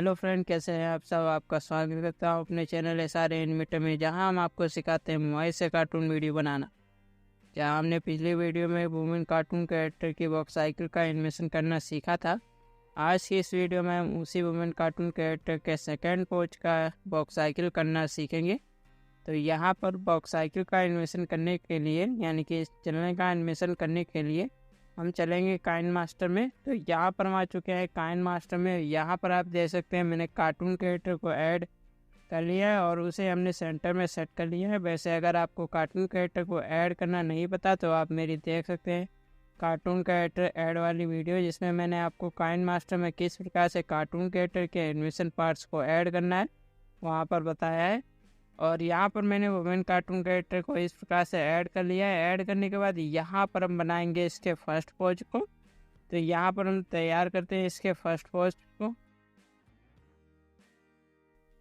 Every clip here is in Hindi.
हेलो फ्रेंड, कैसे हैं आप सब। आपका स्वागत करता हूँ अपने चैनल SR एनिमेटर में, जहां हम आपको सिखाते हैं मोबाइल से कार्टून वीडियो बनाना। जहां हमने पिछले वीडियो में वुमेन कार्टून कैरेक्टर की बॉक्स साइकिल का एनिमेशन करना सीखा था। आज की इस वीडियो में हम उसी वुमेन कार्टून कैरेक्टर के सेकंड पोज का बॉक्स साइकिल करना सीखेंगे। तो यहाँ पर बॉक्स साइकिल का एनिमेशन करने के लिए, यानी कि चलने का एनिमेशन करने के लिए हम चलेंगे काइन मास्टर में। तो यहाँ पर हम आ चुके हैं काइन मास्टर में। यहाँ पर आप देख सकते हैं मैंने कार्टून कैरेक्टर को ऐड कर लिया है और उसे हमने सेंटर में सेट कर लिया है। वैसे अगर आपको कार्टून कैरेक्टर को ऐड करना नहीं पता तो आप मेरी देख सकते हैं कार्टून कैरेक्टर ऐड वाली वीडियो, जिसमें मैंने आपको काइन मास्टर में किस प्रकार से कार्टून कैरेक्टर के एनिमेशन पार्ट्स को ऐड करना है वहाँ पर बताया है। और यहाँ पर मैंने वुमेन कार्टून कैरेक्टर को इस प्रकार से ऐड कर लिया है। ऐड करने के बाद यहाँ पर हम बनाएंगे इसके फर्स्ट पोज को। तो यहाँ पर हम तैयार करते हैं इसके फर्स्ट पोज को,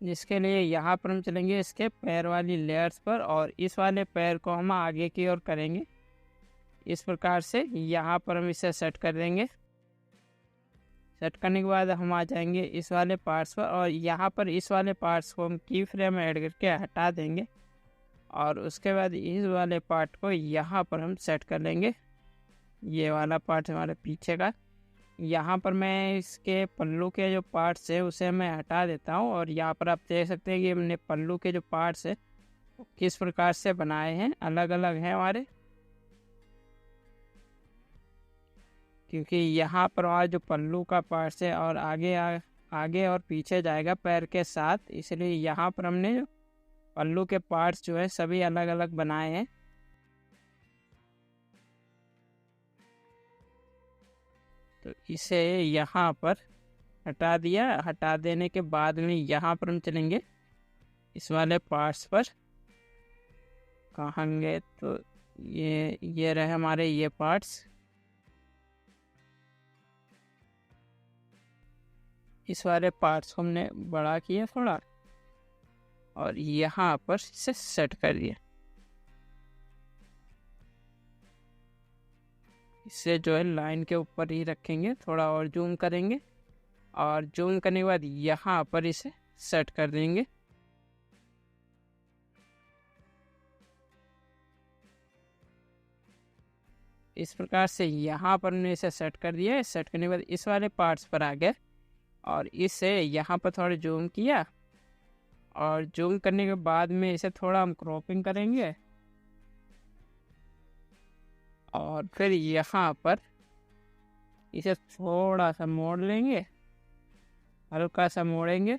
जिसके लिए यहाँ पर हम चलेंगे इसके पैर वाली लेयर्स पर और इस वाले पैर को हम आगे की ओर करेंगे। इस प्रकार से यहाँ पर हम इसे सेट कर देंगे। सेट करने के बाद हम आ जाएंगे इस वाले पार्ट्स पर और यहाँ पर इस वाले पार्ट्स को हम की फ्रेम ऐड करके हटा देंगे और उसके बाद इस वाले पार्ट को यहाँ पर हम सेट कर लेंगे। ये वाला पार्ट हमारे पीछे का। यहाँ पर मैं इसके पल्लू के जो पार्ट्स है उसे मैं हटा देता हूँ और यहाँ पर आप देख सकते हैं कि हमने पल्लू के जो पार्ट्स है किस प्रकार से बनाए हैं, अलग अलग हैं हमारे, क्योंकि यहाँ पर हमारा जो पल्लू का पार्ट्स है और आगे और पीछे जाएगा पैर के साथ, इसलिए यहाँ पर हमने जो पल्लू के पार्ट्स जो है सभी अलग अलग बनाए हैं। तो इसे यहाँ पर हटा दिया। हटा देने के बाद में यहाँ पर हम चलेंगे इस वाले पार्ट्स पर। कहाँ गए? तो ये रहे हमारे ये पार्ट्स। इस वाले पार्ट्स को हमने बड़ा किया थोड़ा और यहाँ पर इसे सेट कर दिया। इसे जो है लाइन के ऊपर ही रखेंगे, थोड़ा और जूम करेंगे और जूम करने के बाद यहाँ पर इसे सेट कर देंगे। इस प्रकार से यहाँ पर हमने इसे सेट कर दिया है। सेट करने के बाद इस वाले पार्ट्स पर आ गए और इसे यहाँ पर थोड़ा जूम किया और जूम करने के बाद में इसे थोड़ा हम क्रॉपिंग करेंगे और फिर यहाँ पर इसे थोड़ा सा मोड़ लेंगे, हल्का सा मोड़ेंगे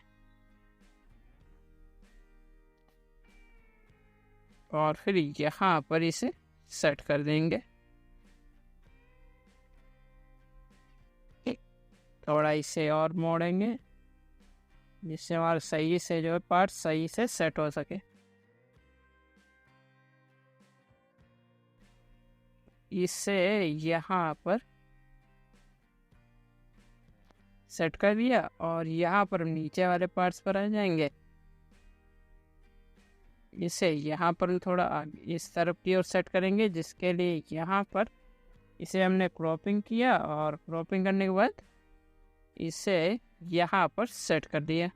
और फिर यहाँ पर इसे सेट कर देंगे। थोड़ा इसे और मोड़ेंगे जिससे हमारा सही से जो है पार्ट सही से सेट हो सके। इसे यहाँ पर सेट कर दिया और यहाँ पर नीचे वाले पार्ट्स पर आ जाएंगे। इसे यहाँ पर थोड़ा इस तरफ की ओर सेट करेंगे, जिसके लिए यहाँ पर इसे हमने क्रॉपिंग किया और क्रॉपिंग करने के बाद इसे यहाँ पर सेट कर दिया।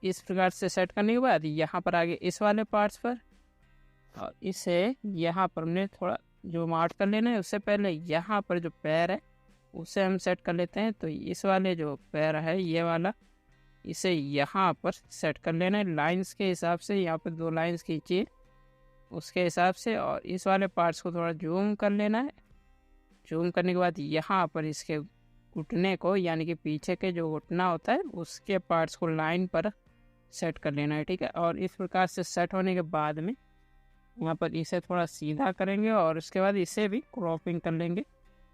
इस प्रकार से सेट करने के बाद यहाँ पर आगे इस वाले पार्ट्स पर और इसे यहाँ पर हमने थोड़ा जो मार्क कर लेना है। उससे पहले यहाँ पर जो पैर है उसे हम सेट कर लेते हैं। तो इस वाले जो पैर है ये वाला, इसे यहाँ पर सेट कर लेना है लाइंस के हिसाब से। यहाँ पर 2 लाइंस खींचिए उसके हिसाब से और इस वाले पार्ट्स को थोड़ा जूम कर लेना है। जूम करने के बाद यहाँ पर इसके घुटने को, यानी कि पीछे के जो घुटना होता है उसके पार्ट्स को लाइन पर सेट कर लेना है, ठीक है। और इस प्रकार से सेट होने के बाद में वहाँ पर इसे थोड़ा सीधा करेंगे और उसके बाद इसे भी क्रॉपिंग कर लेंगे,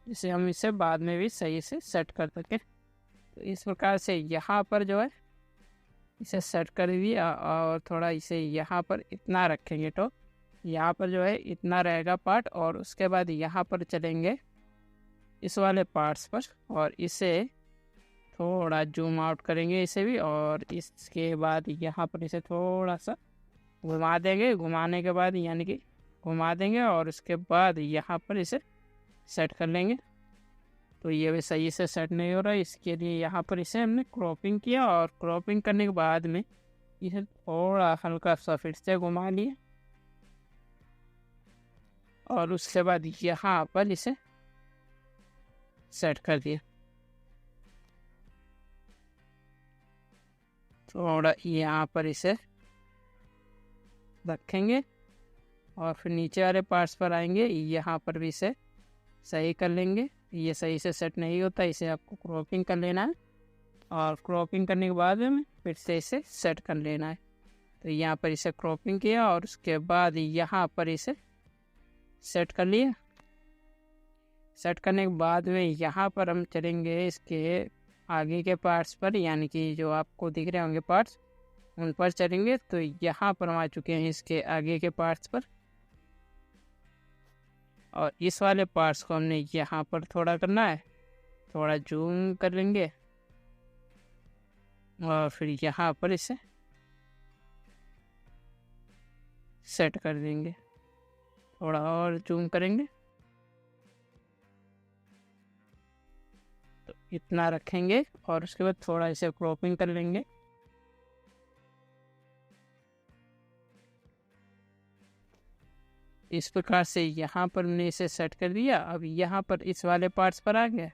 जिससे हम इसे बाद में भी सही से सेट कर सकें। तो इस प्रकार से यहाँ पर जो है इसे सेट कर दिया और थोड़ा इसे यहाँ पर इतना रखेंगे। तो यहाँ पर जो है इतना रहेगा पार्ट और उसके बाद यहाँ पर चलेंगे इस वाले पार्ट्स पर और इसे थोड़ा जूम आउट करेंगे इसे भी, और इसके बाद यहाँ पर इसे थोड़ा सा घुमा देंगे। घुमाने के बाद यानी कि घुमा देंगे और उसके बाद यहाँ पर इसे सेट कर लेंगे। तो ये भी सही से सेट नहीं हो रहा है, इसके लिए यहाँ पर इसे हमने क्रॉपिंग किया, और क्रॉपिंग करने के बाद में इसे थोड़ा हल्का सा फिर से घुमा लिया, और उसके बाद यहाँ पर इसे सेट कर दिया। थोड़ा यहाँ पर इसे रखेंगे और फिर नीचे वाले पार्ट्स पर आएंगे, यहाँ पर भी इसे सही कर लेंगे। ये सही से सेट नहीं होता, इसे आपको क्रॉपिंग कर लेना है, और क्रॉपिंग करने के बाद में फिर से इसे सेट कर लेना है। तो यहाँ पर इसे क्रॉपिंग किया और उसके बाद यहाँ पर इसे सेट कर लिया। सेट करने के बाद में यहाँ पर हम चलेंगे इसके आगे के पार्ट्स पर, यानी कि जो आपको दिख रहे होंगे पार्ट्स, उन पर चलेंगे। तो यहाँ पर हम आ चुके हैं इसके आगे के पार्ट्स पर, और इस वाले पार्ट्स को हमने यहाँ पर थोड़ा करना है, थोड़ा जूम कर लेंगे और फिर यहाँ पर इसे सेट कर देंगे। थोड़ा और जूम करेंगे, तो इतना रखेंगे और उसके बाद थोड़ा इसे क्रॉपिंग कर लेंगे। इस प्रकार से यहाँ पर हमने इसे सेट कर दिया। अब यहाँ पर इस वाले पार्ट्स पर आ गया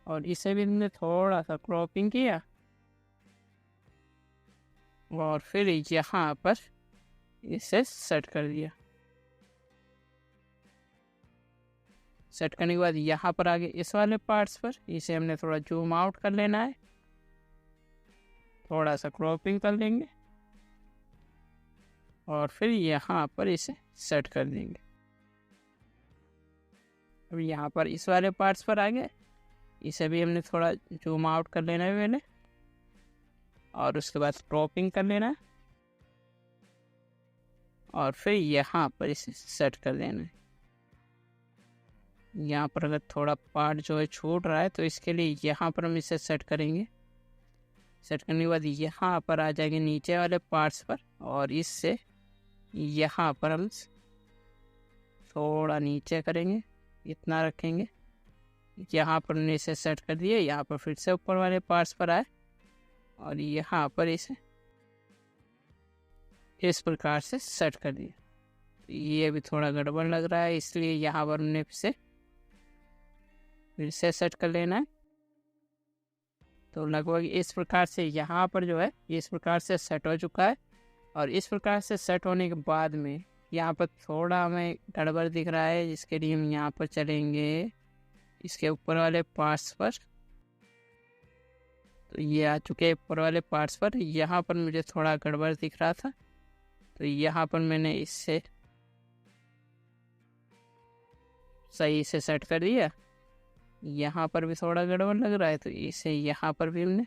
और इसे भी हमने थोड़ा सा क्रॉपिंग किया, और फिर यहाँ पर इसे सेट कर दिया। सेट करने के बाद यहाँ पर आगे इस वाले पार्ट्स पर इसे हमने थोड़ा जूम आउट कर लेना है, थोड़ा सा क्रॉपिंग कर लेंगे और फिर यहाँ पर इसे सेट कर देंगे। अब यहाँ पर इस वाले पार्ट्स पर आ गए, इसे भी हमने थोड़ा जूम आउट कर लेना है पहले, और उसके बाद क्रॉपिंग कर लेना है और फिर यहाँ पर इसे सेट कर देना है। यहाँ पर अगर थोड़ा पार्ट जो है छूट रहा है तो इसके लिए यहाँ पर हम इसे सेट करेंगे। सेट करने के बाद यहाँ पर आ जाएंगे नीचे वाले पार्ट्स पर, और इससे यहाँ पर हम थोड़ा नीचे करेंगे, इतना रखेंगे। यहाँ पर हमने इसे सेट कर दिए। यहाँ पर फिर से ऊपर वाले पार्ट्स पर आए और यहाँ पर इसे इस प्रकार से सेट कर दिया। ये भी थोड़ा गड़बड़ लग रहा है, इसलिए यहाँ पर हमने फिर से सेट कर लेना है। तो लगभग इस प्रकार से यहाँ पर जो है इस प्रकार से सेट हो चुका है। और इस प्रकार से सेट होने के बाद में यहाँ पर थोड़ा हमें गड़बड़ दिख रहा है, जिसके लिए हम यहाँ पर चलेंगे इसके ऊपर वाले पार्ट्स पर। तो ये आ चुके हैं ऊपर वाले पार्ट्स पर। यहाँ पर मुझे थोड़ा गड़बड़ दिख रहा था, तो यहाँ पर मैंने इससे सही से सेट कर दिया। यहाँ पर भी थोड़ा गड़बड़ लग रहा है, तो इसे यहाँ पर भी हमने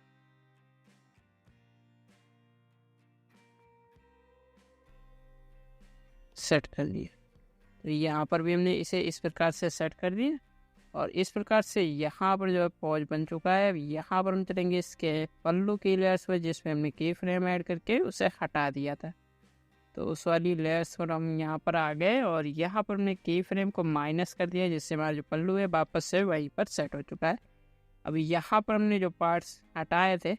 सेट कर लिया। तो यहाँ पर भी हमने इसे इस प्रकार से सेट कर दिया, और इस प्रकार से यहाँ पर जो है पॉज बन चुका है। अब यहाँ पर हम चलेंगे इसके पल्लू की लेयर्स पर, जिसमें हमने की फ्रेम ऐड करके उसे हटा दिया था। तो उस वाली लेयर्स पर हम यहाँ पर आ गए और यहाँ पर हमने की फ्रेम को माइनस कर दिया, जिससे हमारा जो पल्लू है वापस से वहीं पर सेट हो चुका है। अभी यहाँ पर हमने जो पार्ट्स हटाए थे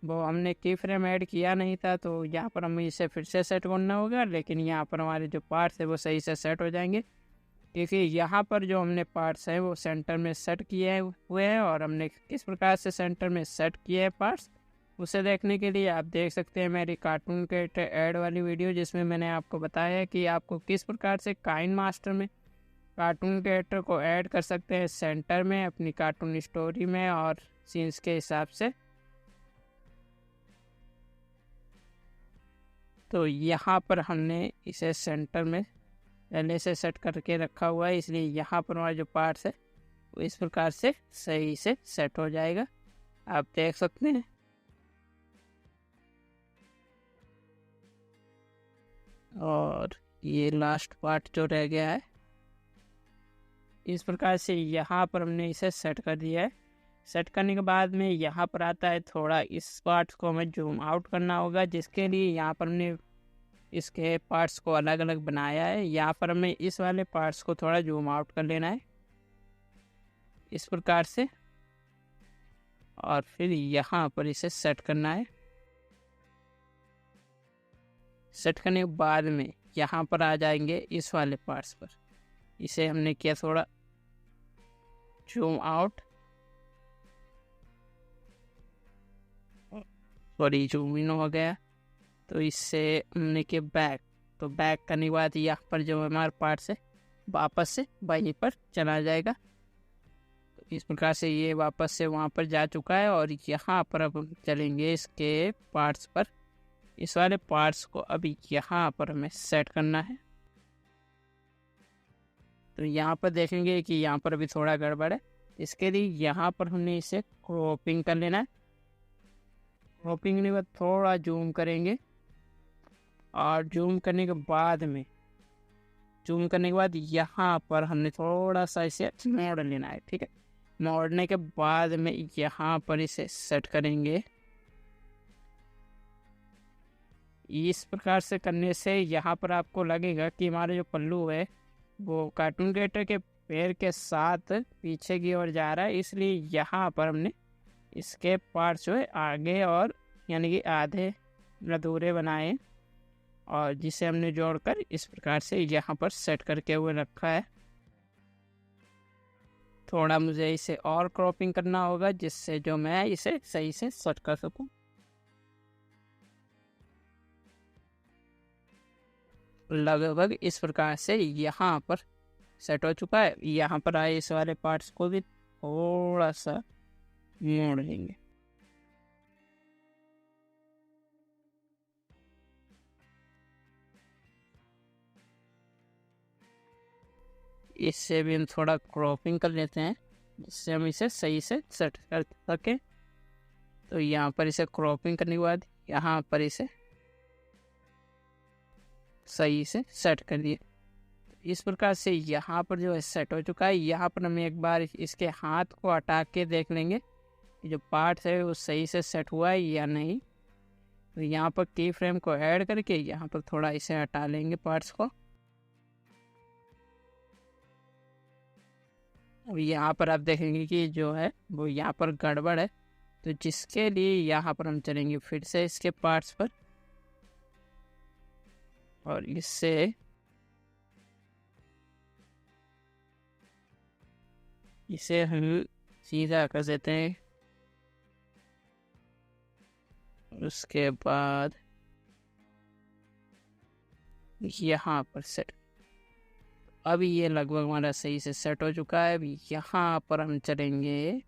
वो हमने की फ्रेम ऐड किया नहीं था, तो यहाँ पर हमें इसे फिर से सेट करना होगा। लेकिन यहाँ पर हमारे जो पार्ट्स है वो सही से सेट हो जाएंगे, क्योंकि यहाँ पर जो हमने पार्ट्स हैं वो सेंटर में सेट किए हुए हैं। और हमने किस प्रकार से सेंटर में सेट किए हैं पार्ट्स, उसे देखने के लिए आप देख सकते हैं मेरी कार्टून कैरेक्टर ऐड वाली वीडियो, जिसमें मैंने आपको बताया है कि आपको किस प्रकार से काइन मास्टर में कार्टून कैरेक्टर को ऐड कर सकते हैं सेंटर में अपनी कार्टून स्टोरी में और सीन्स के हिसाब से। तो यहाँ पर हमने इसे सेंटर में पहले से सेट करके रखा हुआ है, इसलिए यहाँ पर हमारे जो पार्ट्स है वो इस प्रकार से सही से सेट हो जाएगा, आप देख सकते हैं। और ये लास्ट पार्ट जो रह गया है, इस प्रकार से यहाँ पर हमने इसे सेट कर दिया है। सेट करने के बाद में यहाँ पर आता है थोड़ा इस पार्ट्स को हमें जूम आउट करना होगा, जिसके लिए यहाँ पर हमने इसके पार्ट्स को अलग अलग बनाया है। यहाँ पर हमें इस वाले पार्ट्स को थोड़ा जूम आउट कर लेना है इस प्रकार से, और फिर यहाँ पर इसे सेट करना है। सेट करने के बाद में यहाँ पर आ जाएंगे इस वाले पार्ट्स पर, इसे हमने किया थोड़ा zoom out, sorry zoom in हो गया। तो इससे हमने किया बैक, तो बैक करने के बाद यहाँ पर जो हमारा पार्ट्स है वापस से वहीं पर चला जाएगा। तो इस प्रकार से ये वापस से वहाँ पर जा चुका है, और यहाँ पर अब हम चलेंगे इसके पार्ट्स पर। इस वाले पार्ट्स को अभी यहाँ पर हमें सेट करना है। तो यहाँ पर देखेंगे कि यहाँ पर अभी थोड़ा गड़बड़ है, इसके लिए यहाँ पर हमने इसे क्रॉपिंग कर लेना है। क्रॉपिंग के बाद थोड़ा जूम करेंगे, और जूम करने के बाद में यहाँ पर हमने थोड़ा सा इसे मोड़ लेना है, ठीक है। मोड़ने के बाद में यहाँ पर इसे सेट करेंगे। इस प्रकार से करने से यहाँ पर आपको लगेगा कि हमारा जो पल्लू है वो कार्टून कैरेक्टर के पैर के साथ पीछे की ओर जा रहा है, इसलिए यहाँ पर हमने इसके पार्ट्स जो है आगे और यानी कि आधे अधूरे बनाए, और जिसे हमने जोड़कर इस प्रकार से यहाँ पर सेट करके हुए रखा है। थोड़ा मुझे इसे और क्रॉपिंग करना होगा, जिससे जो मैं इसे सही से सेट कर सकूं। लगभग इस प्रकार से यहाँ पर सेट हो चुका है। यहाँ पर आए इस वाले पार्ट्स को भी थोड़ा सा मोड़ लेंगे। इससे भी हम थोड़ा क्रॉपिंग कर लेते हैं, जिससे हम इसे सही से सेट कर सकें। तो यहाँ पर इसे क्रॉपिंग करने के बाद यहाँ पर इसे सही से सेट कर दिए। इस प्रकार से यहाँ पर जो है सेट हो चुका है। यहाँ पर हम एक बार इसके हाथ को हटा के देख लेंगे कि जो पार्ट है वो सही से सेट हुआ है या नहीं। तो यहाँ पर की फ्रेम को ऐड करके यहाँ पर थोड़ा इसे हटा लेंगे पार्ट्स को। अब यहाँ पर आप देखेंगे कि जो है वो यहाँ पर गड़बड़ है, तो जिसके लिए यहाँ पर हम चलेंगे फिर से इसके पार्ट्स पर, और इसे हम सीधा कर देते हैं। उसके बाद यहाँ पर सेट, अभी ये लगभग हमारा सही से सेट हो चुका है। अभी यहाँ पर हम चलेंगे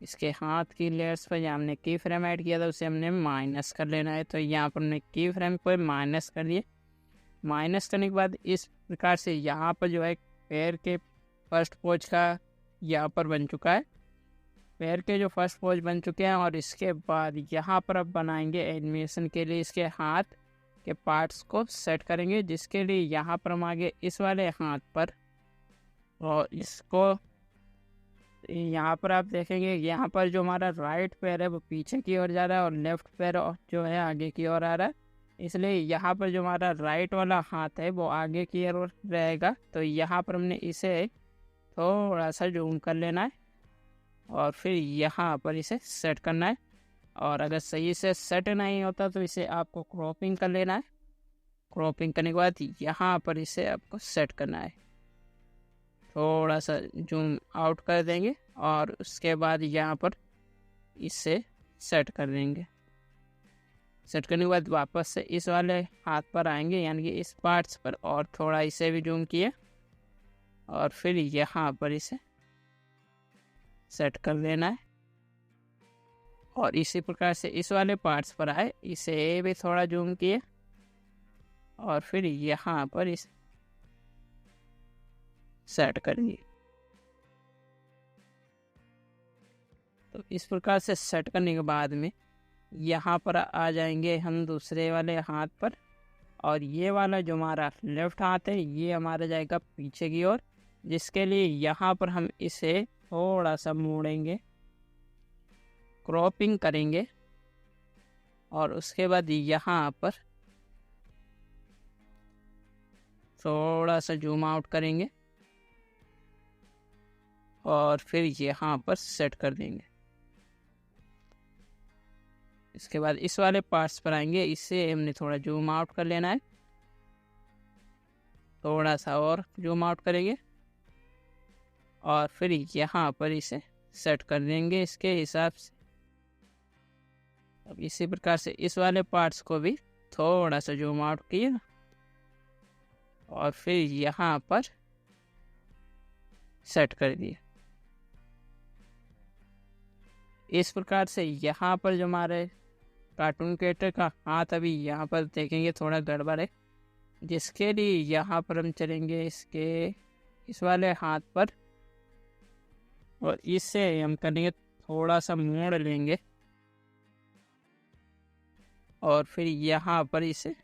इसके हाथ की लेयर्स पर, जहाँ हमने की फ्रेम ऐड किया था उसे हमने माइनस कर लेना है। तो यहाँ पर हमने की फ्रेम को माइनस कर दिए। माइनस करने के बाद इस प्रकार से यहाँ पर जो है पैर के फर्स्ट पोज का यहाँ पर बन चुका है। पैर के जो फर्स्ट पोज बन चुके हैं, और इसके बाद यहाँ पर अब बनाएंगे एनिमेशन के लिए इसके हाथ के पार्ट्स को सेट करेंगे, जिसके लिए यहाँ पर हम आगे इस वाले हाथ पर, और इसको यहाँ पर आप देखेंगे यहाँ पर जो हमारा राइट पैर है वो पीछे की ओर जा रहा है, और लेफ्ट पैर जो है आगे की ओर आ रहा है। इसलिए यहाँ पर जो हमारा राइट वाला हाथ है वो आगे की ओर रहेगा। तो यहाँ पर हमने इसे थोड़ा सा जूम कर लेना है, और फिर यहाँ पर इसे सेट करना है। और अगर सही से सेट नहीं होता तो इसे आपको क्रॉपिंग कर लेना है। क्रॉपिंग करने के बाद यहाँ पर इसे आपको सेट करना है। थोड़ा सा जूम आउट कर देंगे, और उसके बाद यहाँ पर इसे सेट कर देंगे। सेट करने के बाद वापस से इस वाले हाथ पर आएंगे, यानी कि इस पार्ट्स पर, और थोड़ा इसे भी जूम किए, और फिर यहाँ पर इसे सेट कर देना है। और इसी प्रकार से इस वाले पार्ट्स पर आए, इसे भी थोड़ा जूम किए, और फिर यहाँ पर इसे सेट कर दिए। तो इस प्रकार से सेट करने के बाद में यहाँ पर आ जाएंगे हम दूसरे वाले हाथ पर, और ये वाला जो हमारा लेफ्ट हाथ है ये हमारा जाएगा पीछे की ओर, जिसके लिए यहाँ पर हम इसे थोड़ा सा मोड़ेंगे, क्रॉपिंग करेंगे और उसके बाद यहाँ पर थोड़ा सा जूम आउट करेंगे और फिर यहाँ पर सेट कर देंगे। इसके बाद इस वाले पार्ट्स पर आएंगे, इससे हमने थोड़ा जूम आउट कर लेना है, थोड़ा सा और जूम आउट करेंगे और फिर यहाँ पर इसे सेट कर देंगे इसके हिसाब से। अब इसी प्रकार से इस वाले पार्ट्स को भी थोड़ा सा जूम आउट किया और फिर यहाँ पर सेट कर दिया। इस प्रकार से यहाँ पर जो हमारे कार्टून कैरेक्टर का हाथ अभी यहाँ पर देखेंगे थोड़ा गड़बड़ है, जिसके लिए यहाँ पर हम चलेंगे इसके इस वाले हाथ पर और इससे हम करेंगे थोड़ा सा मोड़ लेंगे और फिर यहाँ पर इसे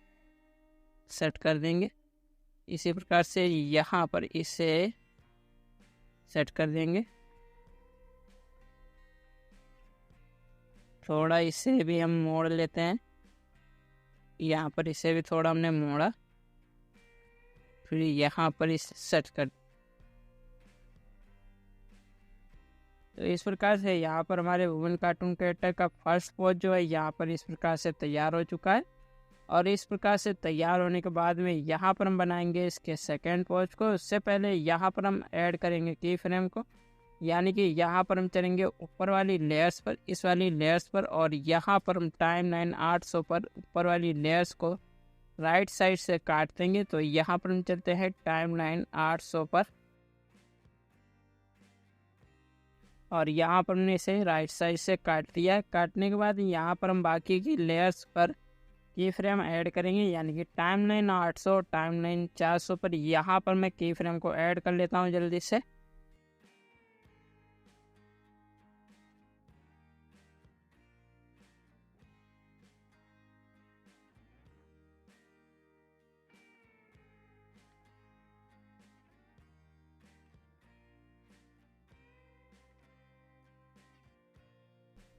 सेट कर देंगे। इसी प्रकार से यहाँ पर इसे सेट कर देंगे। थोड़ा इसे भी हम मोड़ लेते हैं, यहाँ पर इसे भी थोड़ा हमने मोड़ा, फिर यहाँ पर इसे सेट कर। तो इस प्रकार से यहाँ पर हमारे वुमेन कार्टून कैरेक्टर का फर्स्ट पोज जो है यहाँ पर इस प्रकार से तैयार हो चुका है। और इस प्रकार से तैयार होने के बाद में यहाँ पर हम बनाएंगे इसके सेकंड पोज को। उससे पहले यहाँ पर हम ऐड करेंगे की फ्रेम को, यानी कि यहाँ पर हम चलेंगे ऊपर वाली लेयर्स पर, इस वाली लेयर्स पर, और यहाँ पर हम टाइमलाइन 800 पर ऊपर वाली लेयर्स को राइट साइड से काट देंगे। तो यहाँ पर हम चलते हैं टाइमलाइन 800 पर और यहाँ पर हमने इसे राइट साइड से काट दिया है। काटने के बाद यहाँ पर हम बाकी की लेयर्स पर की फ्रेम ऐड करेंगे, यानी कि टाइमलाइन 800 टाइमलाइन 400 पर यहाँ पर मैं की फ्रेम को ऐड कर लेता हूँ जल्दी से।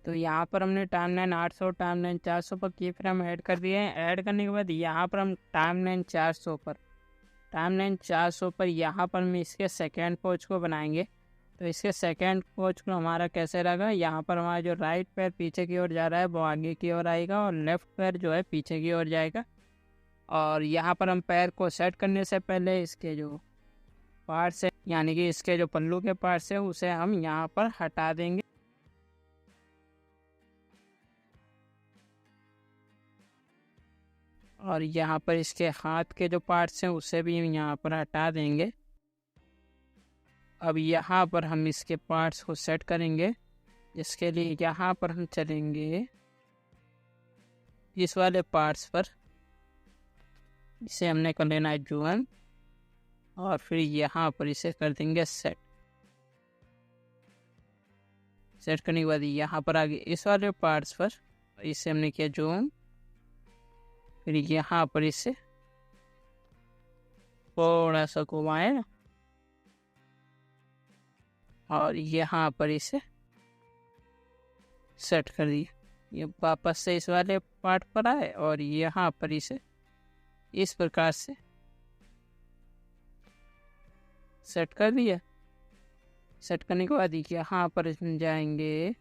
तो यहाँ पर हमने टाइमलाइन 800 टाइमलाइन 400 पर की फ्रेम ऐड कर दिए हैं। ऐड करने के बाद यहाँ पर हम टाइमलाइन 400 पर यहाँ पर हम इसके सेकेंड पोज को बनाएंगे। तो इसके सेकेंड पोज को हमारा कैसे रहेगा, यहाँ पर हमारा जो राइट पैर पीछे की ओर जा रहा है वो आगे की ओर आएगा और लेफ्ट पैर जो है पीछे की ओर जाएगा। और यहाँ पर हम पैर को सेट करने से पहले इसके जो पार्ट्स है, यानी कि इसके जो पल्लू के पार्ट्स है, उसे हम यहाँ पर हटा देंगे। और यहाँ पर इसके हाथ के जो पार्ट्स हैं उसे भी हम यहाँ पर हटा देंगे। अब यहाँ पर हम इसके पार्ट्स को सेट करेंगे, जिसके लिए यहाँ पर हम चलेंगे इस वाले पार्ट्स पर, इसे हमने कर लेना है जूम और फिर यहाँ पर इसे कर देंगे सेट। सेट करने के बाद यहाँ पर आगे इस वाले पार्ट्स पर इसे हमने किया जूम, फिर यहाँ पर इसे थोड़ा सा घुमाए और यहाँ पर इसे सेट कर दिया। ये वापस से इस वाले पार्ट पर आए और यहाँ पर इसे इस प्रकार से सेट कर दिया। सेट करने के बाद यहाँ पर जाएंगे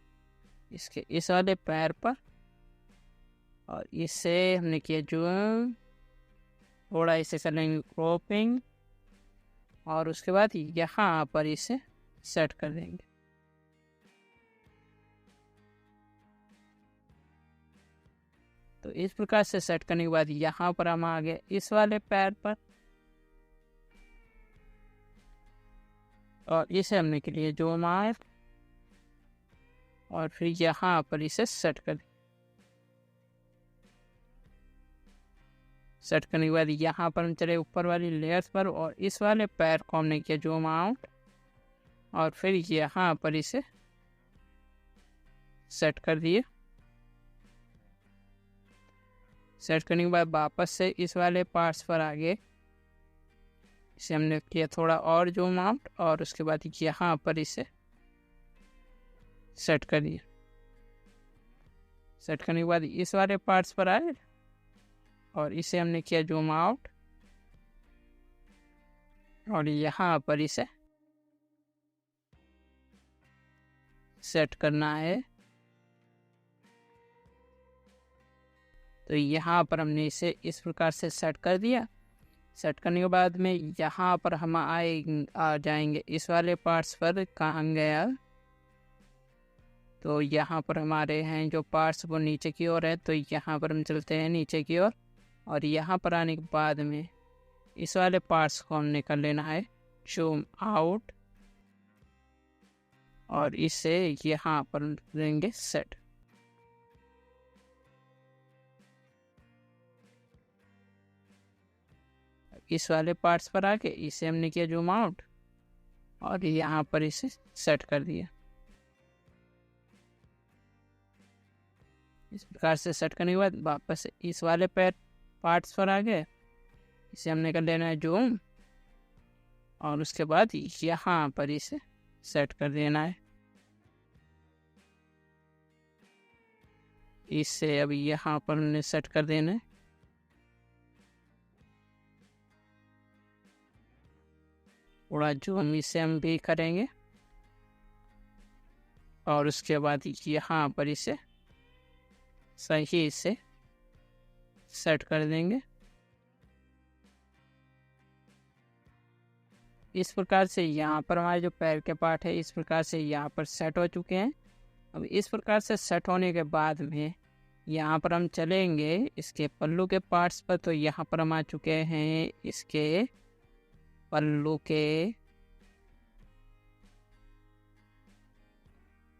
इसके इस वाले पैर पर और इसे हमने किया जूम, थोड़ा इसे करेंगे क्रॉपिंग और उसके बाद यहाँ पर इसे सेट कर देंगे। तो इस प्रकार से सेट करने के बाद यहाँ पर हम आ गए इस वाले पैर पर और इसे हमने के लिए जूम आए और फिर यहाँ पर इसे सेट कर। सेट करने के बाद यहाँ पर हम चले ऊपर वाली लेयर्स पर और इस वाले पैर को हमने किया जूम आउट और फिर यहाँ पर इसे सेट कर दिए। सेट करने के बाद वापस से इस वाले पार्ट्स पर आ गए, इसे हमने किया थोड़ा और जूम आउट और उसके बाद यहाँ पर इसे सेट कर दिया। सेट करने के बाद इस वाले पार्ट्स पर आए और इसे हमने किया जूम आउट और यहाँ पर इसे सेट करना है। तो यहाँ पर हमने इसे इस प्रकार से सेट कर दिया। सेट करने के बाद में यहाँ पर हम आ जाएंगे इस वाले पार्ट्स पर। कहाँ गया? तो यहाँ पर हमारे हैं जो पार्ट्स वो नीचे की ओर है, तो यहाँ पर हम चलते हैं नीचे की ओर और यहाँ पर आने के बाद में इस वाले पार्ट्स को हमने कर लेना है जूम आउट और इसे यहाँ पर देंगे सेट। इस वाले पार्ट्स पर आके इसे हमने किया जूम आउट और यहाँ पर इसे सेट कर दिया। इस प्रकार से सेट करने के बाद वापस इस वाले पार्ट्स पर आ गए, इसे हमने कर लेना है जूम और उसके बाद यहाँ पर इसे सेट कर देना है। इसे अभी यहाँ पर हमने सेट कर देना है। थोड़ा जूम इसे हम भी करेंगे और उसके बाद यहाँ पर इसे सही से सेट कर देंगे। इस प्रकार से यहाँ पर हमारे जो पैर के पार्ट है इस प्रकार से यहाँ पर सेट हो चुके हैं। अब इस प्रकार से सेट होने के बाद में यहाँ पर हम चलेंगे इसके पल्लू के पार्ट्स पर। तो यहाँ पर हम आ चुके हैं इसके पल्लू के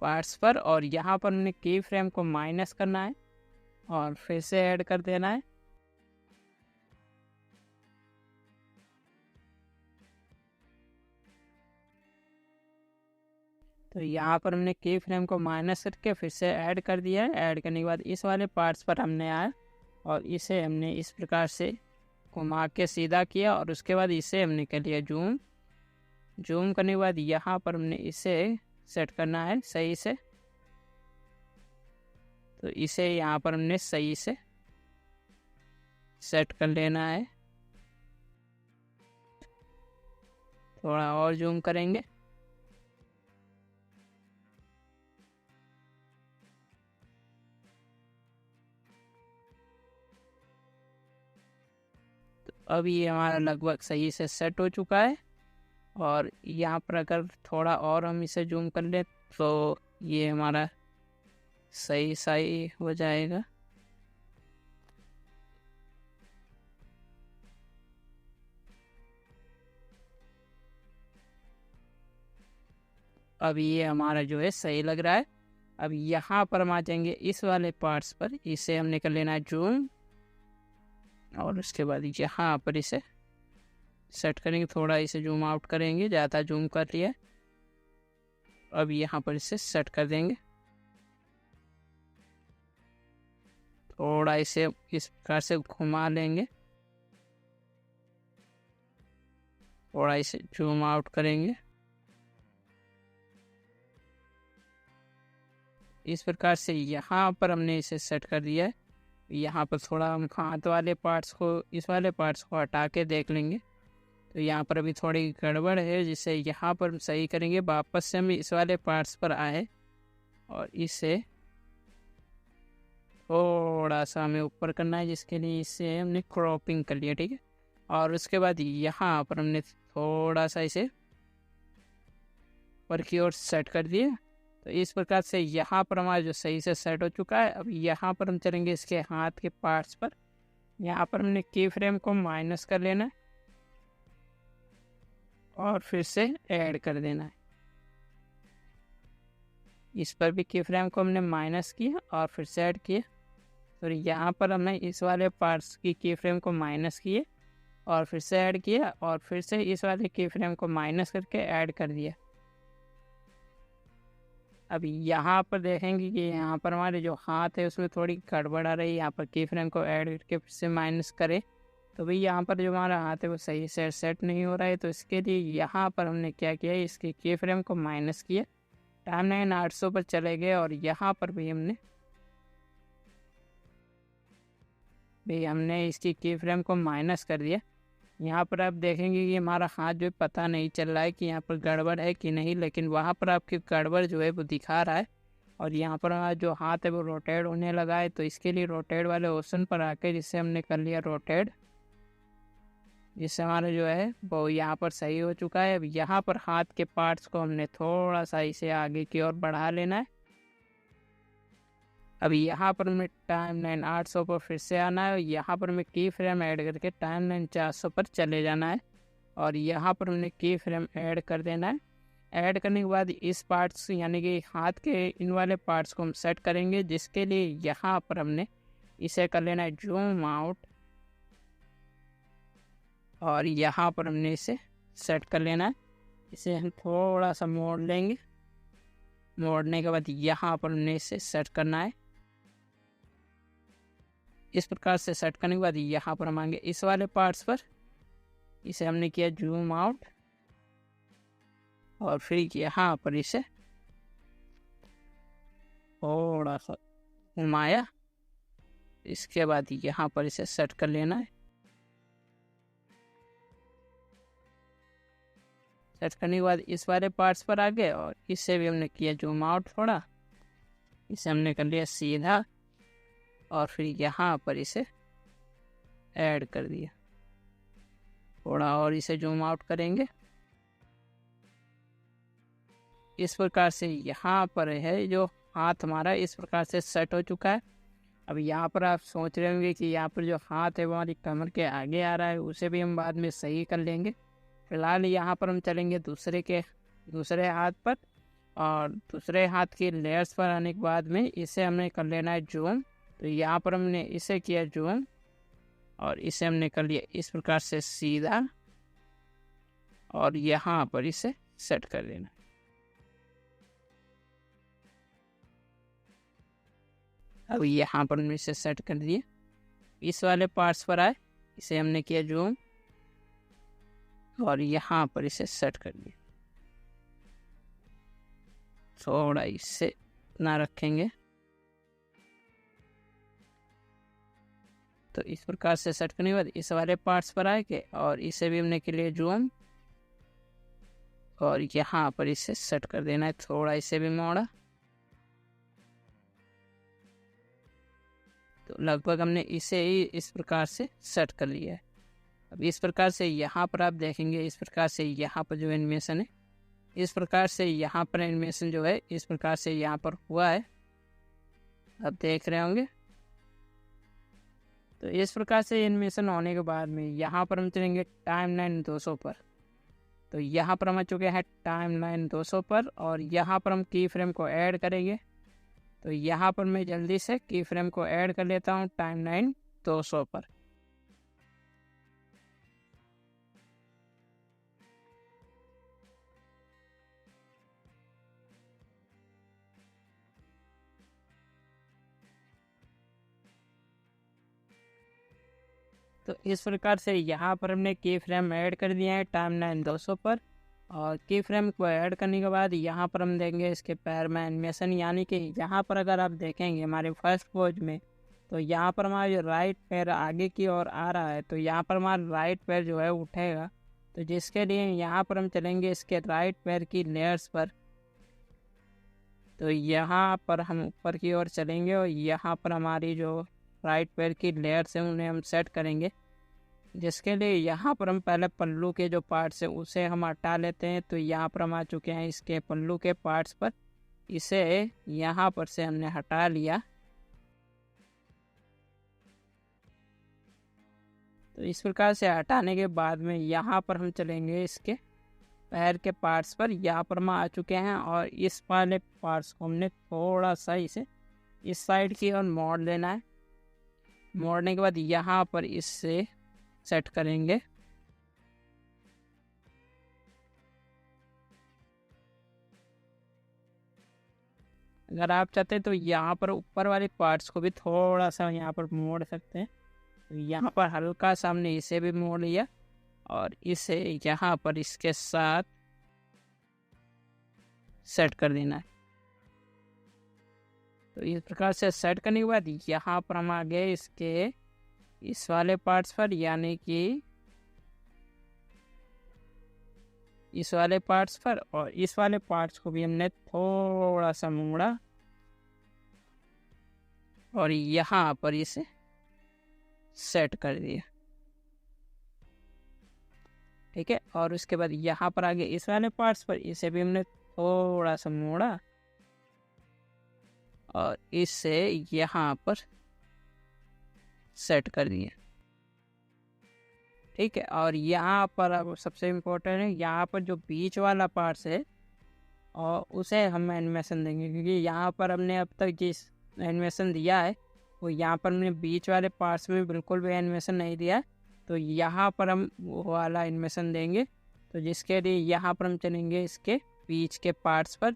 पार्ट्स पर और यहाँ पर हमने की फ्रेम को माइनस करना है और फिर से ऐड कर देना है। तो यहाँ पर हमने की फ्रेम को माइनस करके फिर से ऐड कर दिया है। ऐड करने के बाद इस वाले पार्ट्स पर हमने आया और इसे हमने इस प्रकार से घुमा के सीधा किया और उसके बाद इसे हमने कर लिया जूम। जूम करने के बाद यहाँ पर हमने इसे सेट करना है सही से। तो इसे यहाँ पर हमने सही से सेट कर लेना है। थोड़ा और जूम करेंगे। तो अभी ये हमारा लगभग सही से सेट हो चुका है और यहाँ पर अगर थोड़ा और हम इसे जूम कर ले तो ये हमारा सही हो जाएगा। अब ये हमारा जो है सही लग रहा है। अब यहाँ पर हम आ जाएंगे इस वाले पार्ट्स पर। इसे हमने कर लेना है जूम और उसके बाद यहाँ पर इसे सेट करेंगे। थोड़ा इसे जूम आउट करेंगे, ज़्यादा जूम कर लिया। अब यहाँ पर इसे सेट कर देंगे। थोड़ा इसे इस प्रकार से घुमा लेंगे। थोड़ा इसे जूम आउट करेंगे। इस प्रकार से यहाँ पर हमने इसे सेट कर दिया है। यहाँ पर थोड़ा हम हाथ वाले पार्ट्स को इस वाले पार्ट्स को हटा के देख लेंगे। तो यहाँ पर अभी थोड़ी गड़बड़ है जिसे यहाँ पर हम सही करेंगे। वापस से हम इस वाले पार्ट्स पर आए और इसे थोड़ा सा हमें ऊपर करना है, जिसके लिए इसे हमने क्रॉपिंग कर लिया, ठीक है। और उसके बाद यहाँ पर हमने थोड़ा सा इसे ऊपर की ओर सेट कर दिया। तो इस प्रकार से यहाँ पर हमारा जो सही से सेट हो चुका है। अब यहाँ पर हम चलेंगे इसके हाथ के पार्ट्स पर। यहाँ पर हमने की फ्रेम को माइनस कर लेना है और फिर से ऐड कर देना है। इस पर भी की फ्रेम को हमने माइनस किया और फिर से ऐड किया। तो यहाँ पर हमने इस वाले पार्ट्स की फ्रेम को माइनस किए और फिर से ऐड किया और फिर से इस वाले की फ्रेम को माइनस करके ऐड कर दिया। अब यहाँ पर देखेंगे कि यहाँ पर हमारे जो हाथ है उसमें थोड़ी गड़बड़ आ रही है। यहाँ पर की फ्रेम को ऐड करके फिर से माइनस करें तो भाई यहाँ पर जो हमारा हाथ है वो सही से सेट नहीं हो रहा है। तो इसके लिए यहाँ पर हमने क्या किया, इसके की फ्रेम को माइनस किया, टाइमलाइन 800 पर चले गए और यहाँ पर भी हमने भी हमने इसकी की फ्रेम को माइनस कर दिया। यहाँ पर आप देखेंगे कि हमारा हाथ जो है पता नहीं चल रहा है कि यहाँ पर गड़बड़ है कि नहीं, लेकिन वहाँ पर आपकी गड़बड़ जो है वो दिखा रहा है। और यहाँ पर हमारा जो हाथ है वो रोटेट होने लगा है। तो इसके लिए रोटेट वाले ऑप्शन पर आकर जिससे हमने कर लिया रोटेट, जिससे हमारा जो है वो यहाँ पर सही हो चुका है। अब यहाँ पर हाथ के पार्ट्स को हमने थोड़ा सा इसे आगे की ओर बढ़ा लेना है। अभी यहाँ पर हमें टाइम लाइन 800 पर फिर से आना है और यहाँ पर हमें की फ्रेम ऐड करके टाइम लाइन 400 पर चले जाना है। और यहाँ पर हमने की फ्रेम ऐड कर देना है। ऐड करने के बाद इस पार्ट्स यानी कि हाथ के इन वाले पार्ट्स को हम सेट करेंगे, जिसके लिए यहाँ पर हमने इसे कर लेना है जूम आउट और यहाँ पर हमने इसे सेट कर लेना है। इसे हम थोड़ा सा मोड़ लेंगे। मोड़ने के बाद यहाँ पर हमने इसे सेट करना है। इस प्रकार से सेट करने के बाद यहाँ पर हम आएंगे इस वाले पार्ट्स पर, इसे हमने किया जूम आउट और फिर यहाँ पर इसे थोड़ा सा घुमाया। इसके बाद यहाँ पर इसे सेट कर लेना है। सेट करने के बाद इस वाले पार्ट्स पर आ गए और इससे भी हमने किया जूम आउट थोड़ा, इसे हमने कर लिया सीधा और फिर यहाँ पर इसे ऐड कर दिया। थोड़ा और इसे जूम आउट करेंगे। इस प्रकार से यहाँ पर है जो हाथ हमारा इस प्रकार से सेट हो चुका है। अब यहाँ पर आप सोच रहे होंगे कि यहाँ पर जो हाथ है वो हमारी कमर के आगे आ रहा है, उसे भी हम बाद में सही कर लेंगे। फिलहाल यहाँ पर हम चलेंगे दूसरे हाथ पर और दूसरे हाथ की लेयर्स पर आने के बाद में इसे हमने कर लेना है जूम। तो यहाँ पर हमने इसे किया जूम और इसे हमने कर लिया इस प्रकार से सीधा और यहाँ पर इसे सेट कर देना। अब यहाँ पर हमने इसे सेट कर दिया। इस वाले पार्ट्स पर आए, इसे हमने किया जूम और यहाँ पर इसे सेट कर दिया। थोड़ा इससे ना रखेंगे। तो इस प्रकार से सेट करने के बाद इस वाले पार्ट्स पर आए और इसे भी हमने के लिए जूम और यहाँ पर इसे सेट कर देना है। थोड़ा इसे भी मोड़ा। तो लगभग हमने इसे ही इस प्रकार से सेट कर लिया है। अब इस प्रकार से यहाँ पर आप देखेंगे, इस प्रकार से यहाँ पर जो एनिमेशन है, इस प्रकार से यहाँ पर एनिमेशन जो है इस प्रकार से यहाँ पर हुआ है, आप देख रहे होंगे। तो इस प्रकार से एनिमेशन होने के बाद में यहाँ पर हम चलेंगे टाइम लाइन 200 पर। तो यहाँ पर हम आ चुके हैं टाइम लाइन 200 पर और यहाँ पर हम की फ्रेम को ऐड करेंगे। तो यहाँ पर मैं जल्दी से की फ्रेम को ऐड कर लेता हूँ टाइम लाइन 200 पर। तो इस प्रकार से यहाँ पर हमने की फ्रेम ऐड कर दिया है टाइम लाइन 200 पर। और की फ्रेम को ऐड करने के बाद यहाँ पर हम देंगे इसके पैर में एनिमेशन, यानी कि यहाँ पर अगर आप देखेंगे हमारे फर्स्ट पोज में, तो यहाँ पर हमारा जो राइट पैर आगे की ओर आ रहा है, तो यहाँ पर हमारा राइट पैर जो है उठेगा। तो जिसके लिए यहाँ पर हम चलेंगे इसके राइट पैर की लेयर्स पर। तो यहाँ पर हम ऊपर की ओर चलेंगे और यहाँ पर हमारी जो राइट पैर की लेयर्स हैं उन्हें हम सेट करेंगे, जिसके लिए यहाँ पर हम पहले पल्लू के जो पार्ट्स हैं उसे हम हटा लेते हैं। तो यहाँ पर हम आ चुके हैं इसके पल्लू के पार्ट्स पर, इसे यहाँ पर से हमने हटा लिया। तो इस प्रकार से हटाने के बाद में यहाँ पर हम चलेंगे इसके पैर के पार्ट्स पर। यहाँ पर हम आ चुके हैं और इस वाले पार्ट्स को हमने थोड़ा सा इसे इस साइड की ओर मोड़ लेना है। मोड़ने के बाद यहाँ पर इससे सेट करेंगे। अगर आप चाहते हैं तो यहाँ पर ऊपर वाले पार्ट्स को भी थोड़ा सा यहाँ पर मोड़ सकते हैं। तो यहाँ पर हल्का सा हमने इसे भी मोड़ लिया और इसे यहाँ पर इसके साथ सेट कर देना है। तो इस प्रकार से सेट करने के बाद यहाँ पर हम आ गए इसके इस वाले पार्ट्स पर, यानी कि इस वाले पार्ट्स पर, और इस वाले पार्ट्स को भी हमने थोड़ा सा मोड़ा और यहाँ पर इसे सेट कर दिया। ठीक है, और उसके बाद यहाँ पर आगे इस वाले पार्ट्स पर इसे भी हमने थोड़ा सा मोड़ा और इसे यहाँ पर सेट कर दिया। ठीक है, और यहाँ पर अब सबसे इम्पोर्टेंट है, यहाँ पर जो बीच वाला पार्ट्स है और उसे हम एनिमेशन देंगे, क्योंकि यहाँ पर हमने अब तक जिस एनिमेशन दिया है वो यहाँ पर हमने बीच वाले पार्ट्स में बिल्कुल भी एनिमेशन नहीं दिया। तो यहाँ पर हम वो वाला एनिमेशन देंगे, तो जिसके लिए यहाँ पर हम चलेंगे इसके बीच के पार्ट्स पर।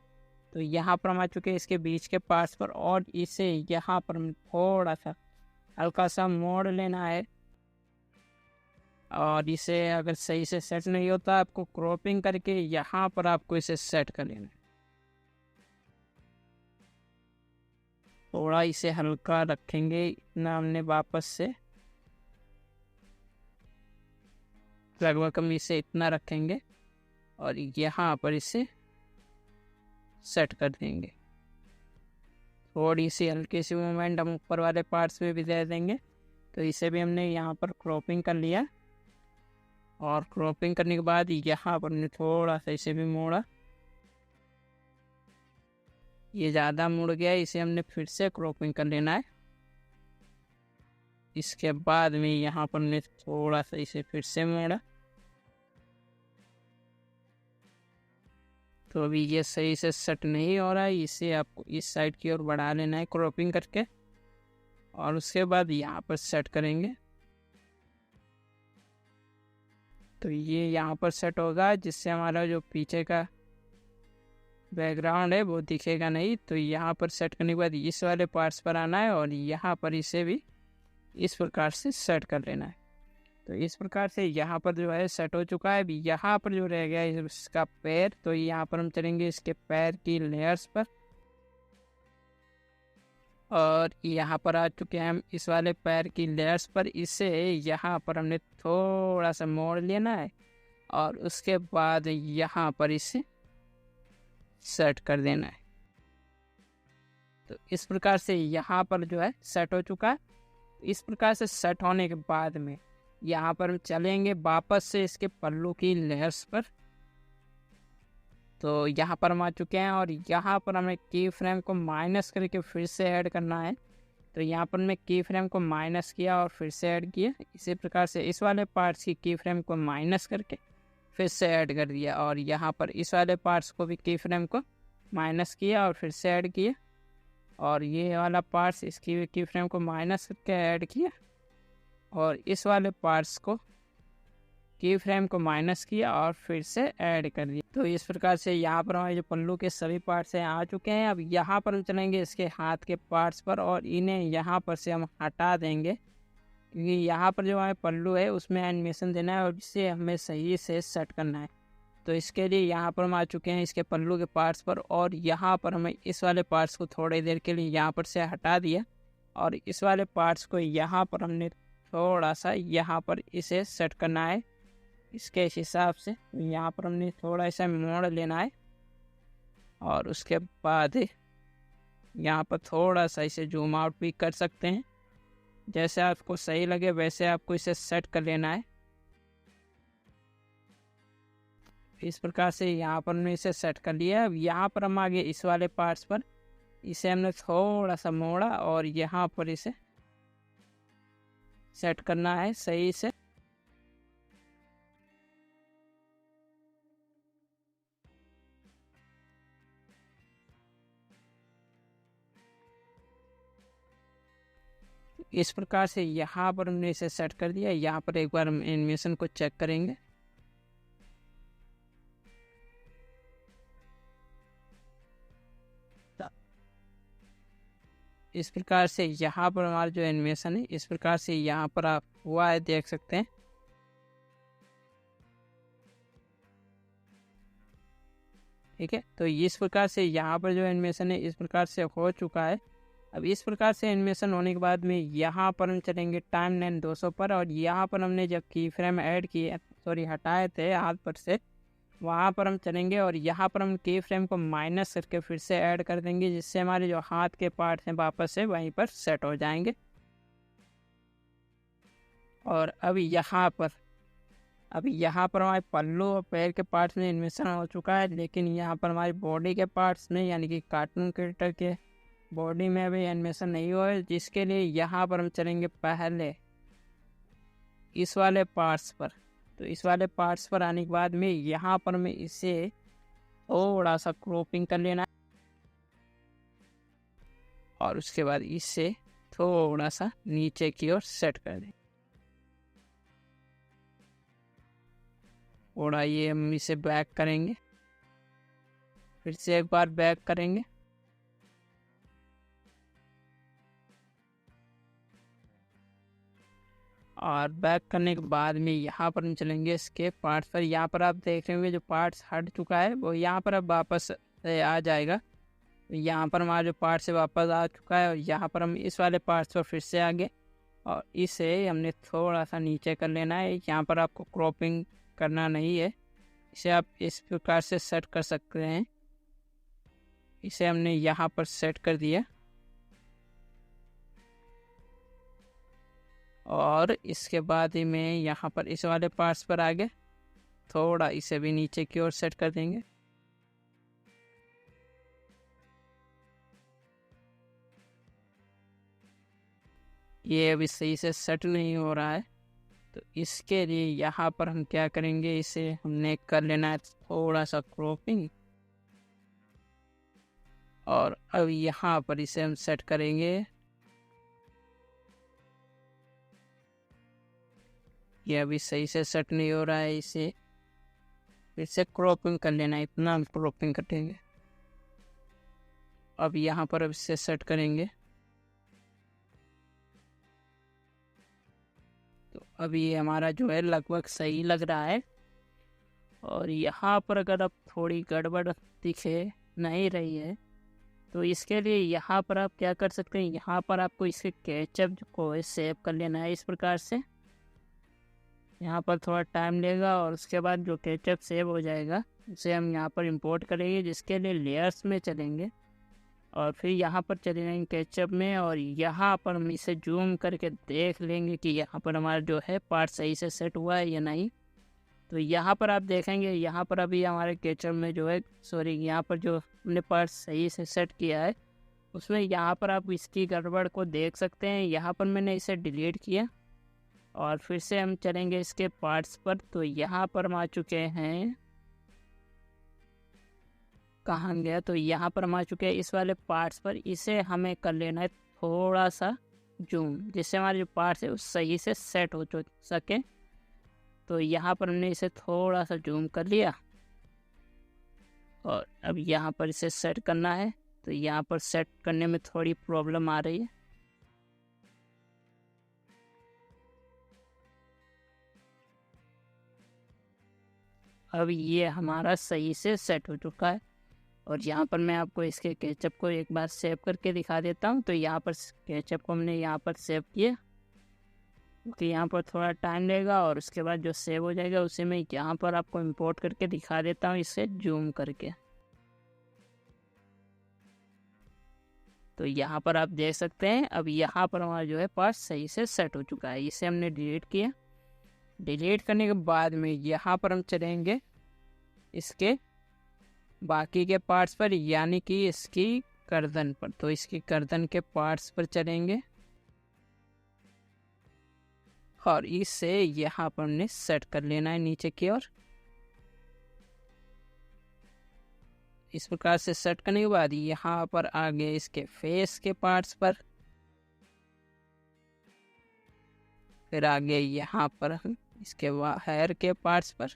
तो यहाँ पर हम आ चुके हैं इसके बीच के पार्ट्स पर, और इसे यहाँ पर हम थोड़ा सा हल्का सा मोड़ लेना है, और इसे अगर सही से सेट नहीं होता आपको क्रॉपिंग करके यहाँ पर आपको इसे सेट कर लेना है। थोड़ा इसे हल्का रखेंगे, इतना हमने वापस से लगभग हम इसे इतना रखेंगे और यहाँ पर इसे सेट कर देंगे। थोड़ी सी हल्की सी मूवमेंट हम ऊपर वाले पार्ट्स में भी दे देंगे। तो इसे भी हमने यहाँ पर क्रॉपिंग कर लिया, और क्रॉपिंग करने के बाद यहाँ पर हमने थोड़ा सा इसे भी मोड़ा। ये ज़्यादा मुड़ गया, इसे हमने फिर से क्रॉपिंग कर लेना है। इसके बाद में यहाँ पर हमने थोड़ा सा इसे फिर से मोड़ा। तो अभी ये सही से सेट नहीं हो रहा है, इसे आपको इस साइड की ओर बढ़ा लेना है क्रॉपिंग करके, और उसके बाद यहाँ पर सेट करेंगे। तो ये यहाँ पर सेट होगा, जिससे हमारा जो पीछे का बैकग्राउंड है वो दिखेगा नहीं। तो यहाँ पर सेट करने के बाद इस वाले पार्ट्स पर आना है और यहाँ पर इसे भी इस प्रकार से सेट कर लेना है। तो इस प्रकार से यहाँ पर जो है सेट हो चुका है। अभी यहाँ पर जो रह गया है इसका पैर, तो यहाँ पर हम चलेंगे इसके पैर की लेयर्स पर, और यहाँ पर आ चुके हैं हम इस वाले पैर की लेयर्स पर। इसे यहाँ पर हमने थोड़ा सा मोड़ लेना है और उसके बाद यहाँ पर इसे सेट कर देना है। तो इस प्रकार से यहाँ पर जो है सेट हो चुका है। इस प्रकार से सेट होने के बाद में यहाँ पर हम चलेंगे वापस से इसके पल्लू की लेयर्स पर। तो यहाँ पर हम आ चुके हैं और यहाँ पर हमें की फ्रेम को माइनस करके फिर से ऐड करना है। तो यहाँ पर मैं की फ्रेम को माइनस किया और फिर से ऐड किया। इसी प्रकार से इस वाले पार्ट्स की फ्रेम को माइनस करके फिर से ऐड कर दिया, और यहाँ पर इस वाले पार्ट्स को भी की फ्रेम को माइनस किया और फिर से ऐड किया, और ये वाला पार्ट्स इसकी भी की फ्रेम को माइनस करके ऐड किया, और इस वाले पार्ट्स को की फ्रेम को माइनस किया और फिर से ऐड कर दिया। तो इस प्रकार से यहाँ पर हमारे जो पल्लू के सभी पार्ट्स हैं आ चुके हैं। अब यहाँ पर हम चलेंगे इसके हाथ के पार्ट्स पर, और इन्हें यहाँ पर से हम हटा देंगे, क्योंकि यहाँ पर जो हमारे पल्लू है उसमें एनिमेशन देना है और इसे हमें सही से सेट करना है। तो इसके लिए यहाँ पर हम आ चुके हैं इसके पल्लू के पार्ट्स पर, और यहाँ पर हमें इस वाले पार्ट्स को थोड़ी देर के लिए यहाँ पर से हटा दिया, और इस वाले पार्ट्स को यहाँ पर हमने थोड़ा सा यहाँ पर इसे सेट करना है इसके हिसाब से। यहाँ पर हमने थोड़ा सा मोड़ लेना है, और उसके बाद यहाँ पर थोड़ा सा इसे जूम आउट भी कर सकते हैं। जैसे आपको सही लगे वैसे आपको इसे सेट कर लेना है। इस प्रकार से यहाँ पर हमने इसे सेट कर लिया। अब यहाँ पर हम आगे इस वाले पार्ट्स पर इसे हमने थोड़ा सा मोड़ा और यहाँ पर इसे सेट करना है सही से। इस प्रकार से यहाँ पर हमने इसे सेट कर दिया। यहाँ पर एक बार हम एनिमेशन को चेक करेंगे। इस प्रकार से यहाँ पर हमारा जो एनिमेशन है इस प्रकार से यहाँ पर आप हुआ है, देख सकते हैं। ठीक है, तो इस प्रकार से यहाँ पर जो एनिमेशन है इस प्रकार से हो चुका है। अब इस प्रकार से एनिमेशन होने के बाद में यहाँ पर हम चलेंगे टाइमलाइन 200 पर, और यहाँ पर हमने जब की फ्रेम ऐड किए हटाए थे हाथ पर से, वहाँ पर हम चलेंगे और यहाँ पर हम की फ्रेम को माइनस करके फिर से ऐड कर देंगे, जिससे हमारे जो हाथ के पार्ट्स हैं वापस से वहीं पर सेट हो जाएंगे। और अभी यहाँ पर हमारे पल्लू और पैर के पार्ट्स में एनिमेशन हो चुका है, लेकिन यहाँ पर हमारी बॉडी के पार्ट्स में यानी कि कार्टून कैरेक्टर के बॉडी में अभी एनिमेशन नहीं हुआ है, जिसके लिए यहाँ पर हम चलेंगे पहले इस वाले पार्ट्स पर। तो इस वाले पार्ट्स पर आने के बाद में यहाँ पर हमें इसे थोड़ा सा क्रॉपिंग कर लेना है, और उसके बाद इसे थोड़ा सा नीचे की ओर सेट कर दें। थोड़ा ये हम इसे बैक करेंगे, फिर से एक बार बैक करेंगे, और बैक करने के बाद में यहाँ पर हम चलेंगे इसके पार्ट्स पर। यहाँ पर आप देख रहे होंगे जो पार्ट्स हट चुका है वो यहाँ पर अब वापस आ जाएगा। यहाँ पर हमारा जो पार्ट्स है वापस आ चुका है, और यहाँ पर हम इस वाले पार्ट्स पर फिर से आगे, और इसे हमने थोड़ा सा नीचे कर लेना है। यहाँ पर आपको क्रॉपिंग करना नहीं है, इसे आप इस प्रकार से सेट कर सकते हैं। इसे हमने यहाँ पर सेट कर दिया, और इसके बाद ही मैं यहाँ पर इस वाले पार्ट्स पर आगे थोड़ा इसे भी नीचे की ओर सेट कर देंगे। ये अभी सही से सेट नहीं हो रहा है, तो इसके लिए यहाँ पर हम क्या करेंगे, इसे हमने कर लेना है थोड़ा सा क्रॉपिंग, और अब यहाँ पर इसे हम सेट करेंगे। ये अभी सही से सेट नहीं हो रहा है, इसे फिर से क्रॉपिंग कर लेना है, इतना हम क्रॉपिंग करेंगे। अब यहाँ पर अब इसे सेट करेंगे। तो अभी ये हमारा जो है लगभग सही लग रहा है, और यहाँ पर अगर अब थोड़ी गड़बड़ दिखे नहीं रही है, तो इसके लिए यहाँ पर आप क्या कर सकते हैं, यहाँ पर आपको इसके केचप को सेव कर लेना है इस प्रकार से। यहाँ पर थोड़ा टाइम लेगा, और उसके बाद जो केचप सेव हो जाएगा उसे हम यहाँ पर इंपोर्ट करेंगे, जिसके लिए लेयर्स में चलेंगे, और फिर यहाँ पर चले जाएंगे केचप में, और यहाँ पर हम इसे जूम करके देख लेंगे कि यहाँ पर हमारा जो है पार्ट सही से सेट हुआ है या नहीं। तो यहाँ पर आप देखेंगे, यहाँ पर अभी हमारे केचप में जो है यहाँ पर जो हमने पार्ट सही से सेट किया है उसमें यहाँ पर आप इसकी गड़बड़ को देख सकते हैं। यहाँ पर मैंने इसे डिलीट किया, और फिर से हम चलेंगे इसके पार्ट्स पर। तो यहाँ पर हम आ चुके हैं, कहाँ गया, तो यहाँ पर हम आ चुके हैं इस वाले पार्ट्स पर। इसे हमें कर लेना है थोड़ा सा जूम, जिससे हमारे जो पार्ट्स है वो सही से सेट हो सके। तो यहाँ पर हमने इसे थोड़ा सा जूम कर लिया, और अब यहाँ पर इसे सेट करना है। तो यहाँ पर सेट करने में थोड़ी प्रॉब्लम आ रही है। अब ये हमारा सही से सेट हो चुका है, और यहाँ पर मैं आपको इसके केचप को एक बार सेव करके दिखा देता हूँ। तो यहाँ पर केचप को हमने यहाँ पर सेव किया, क्योंकि यहाँ पर थोड़ा टाइम लेगा, और उसके बाद जो सेव हो जाएगा उसे मैं यहाँ पर आपको इंपोर्ट करके दिखा देता हूँ, इसे जूम करके। तो यहाँ पर आप देख सकते हैं अब यहाँ पर हमारा जो है पार्ट सही से सेट हो चुका है। इसे हमने डिलीट किया। डिलीट करने के बाद में यहाँ पर हम चलेंगे इसके बाकी के पार्ट्स पर, यानी कि इसकी गर्दन पर। तो इसकी गर्दन के पार्ट्स पर चलेंगे, और इसे यहाँ पर हमने सेट कर लेना है नीचे की ओर। इस प्रकार से सेट करने के बाद यहाँ पर आगे इसके फेस के पार्ट्स पर, फिर आगे यहाँ पर इसके हेयर के पार्ट्स पर,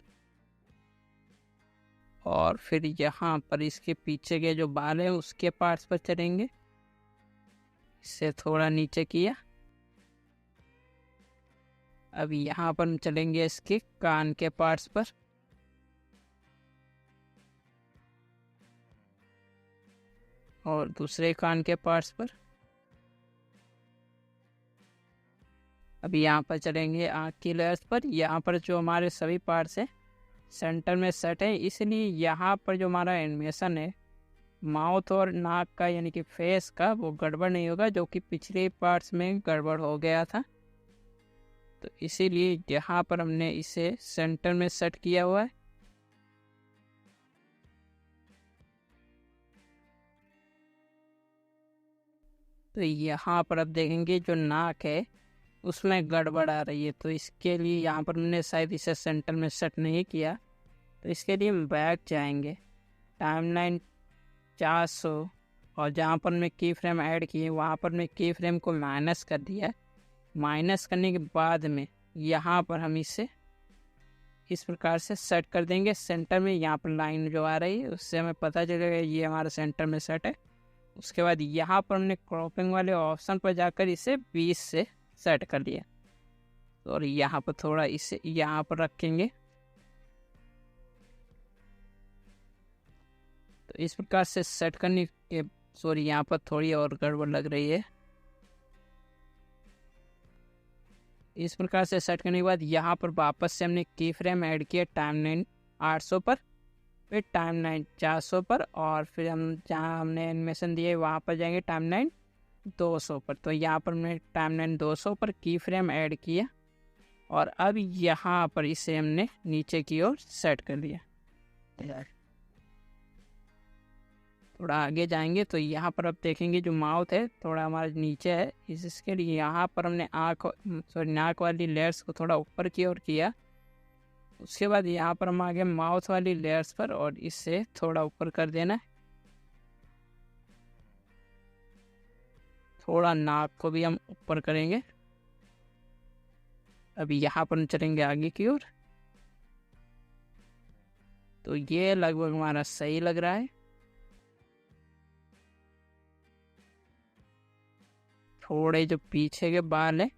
और फिर यहाँ पर इसके पीछे के जो बाल है उसके पार्ट्स पर चलेंगे। इसे थोड़ा नीचे किया। अब यहाँ पर हम चलेंगे इसके कान के पार्ट्स पर, और दूसरे कान के पार्ट्स पर, अभी यहाँ पर चलेंगे आँख की लेयर्स पर। यहाँ पर जो हमारे सभी पार्ट्स हैं सेंटर में सेट है, इसलिए यहाँ पर जो हमारा एनिमेशन है माउथ और नाक का यानी कि फेस का वो गड़बड़ नहीं होगा, जो कि पिछले पार्ट्स में गड़बड़ हो गया था। तो इसीलिए यहाँ पर हमने इसे सेंटर में सेट किया हुआ है। तो यहाँ पर अब देखेंगे जो नाक है उसमें गड़बड़ आ रही है, तो इसके लिए यहाँ पर हमने शायद इसे सेंटर में सेट नहीं किया। तो इसके लिए हम बैक जाएंगे, टाइमलाइन 400, और जहाँ पर मैं की फ्रेम ऐड किए वहाँ पर मैं की फ्रेम को माइनस कर दिया। माइनस करने के बाद में यहाँ पर हम इसे इस प्रकार से सेट कर देंगे सेंटर में। यहाँ पर लाइन जो आ रही है उससे हमें पता चलेगा ये हमारा सेंटर में सेट है। उसके बाद यहाँ पर हमने क्रॉपिंग वाले ऑप्शन पर जाकर इसे 20 से सेट कर लिया, और यहाँ पर थोड़ा इसे यहाँ पर रखेंगे। तो इस प्रकार से सेट करने के सॉरी यहाँ पर थोड़ी और गड़बड़ लग रही है। इस प्रकार से सेट करने के बाद यहाँ पर वापस से हमने की फ्रेम ऐड किया टाइमलाइन 800 पर, फिर टाइमलाइन 400 पर, और फिर हम जहाँ हमने एनिमेशन दिए वहाँ पर जाएंगे टाइमलाइन 200 पर। तो यहाँ पर हमने टाइमलाइन 200 पर की फ्रेम ऐड किया, और अब यहाँ पर इसे हमने नीचे की ओर सेट कर लिया। थोड़ा आगे जाएंगे तो यहाँ पर अब देखेंगे जो माउथ है थोड़ा हमारे नीचे है, इसके लिए यहाँ पर हमने नाक वाली लेयर्स को थोड़ा ऊपर की ओर किया। उसके बाद यहाँ पर हम आ गए माउथ वाली लेयर्स पर, और इससे थोड़ा ऊपर कर देना है। थोड़ा नाक को भी हम ऊपर करेंगे। अभी यहाँ पर हम चलेंगे आगे की ओर। तो ये लगभग हमारा सही लग रहा है। थोड़े जो पीछे के बाल हैं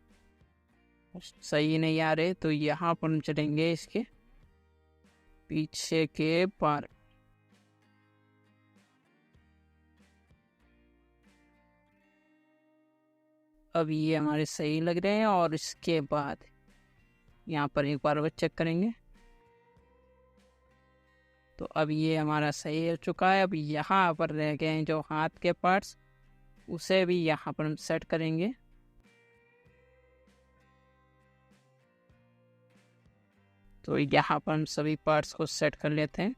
सही नहीं आ रहे, तो यहाँ पर हम चलेंगे इसके पीछे के बाल। अब ये हमारे सही लग रहे हैं, और इसके बाद यहाँ पर एक बार और चेक करेंगे। तो अब ये हमारा सही हो चुका है। अब यहाँ पर रह गए हैं जो हाथ के पार्ट्स, उसे भी यहाँ पर हम सेट करेंगे। तो यहाँ पर हम सभी पार्ट्स को सेट कर लेते हैं।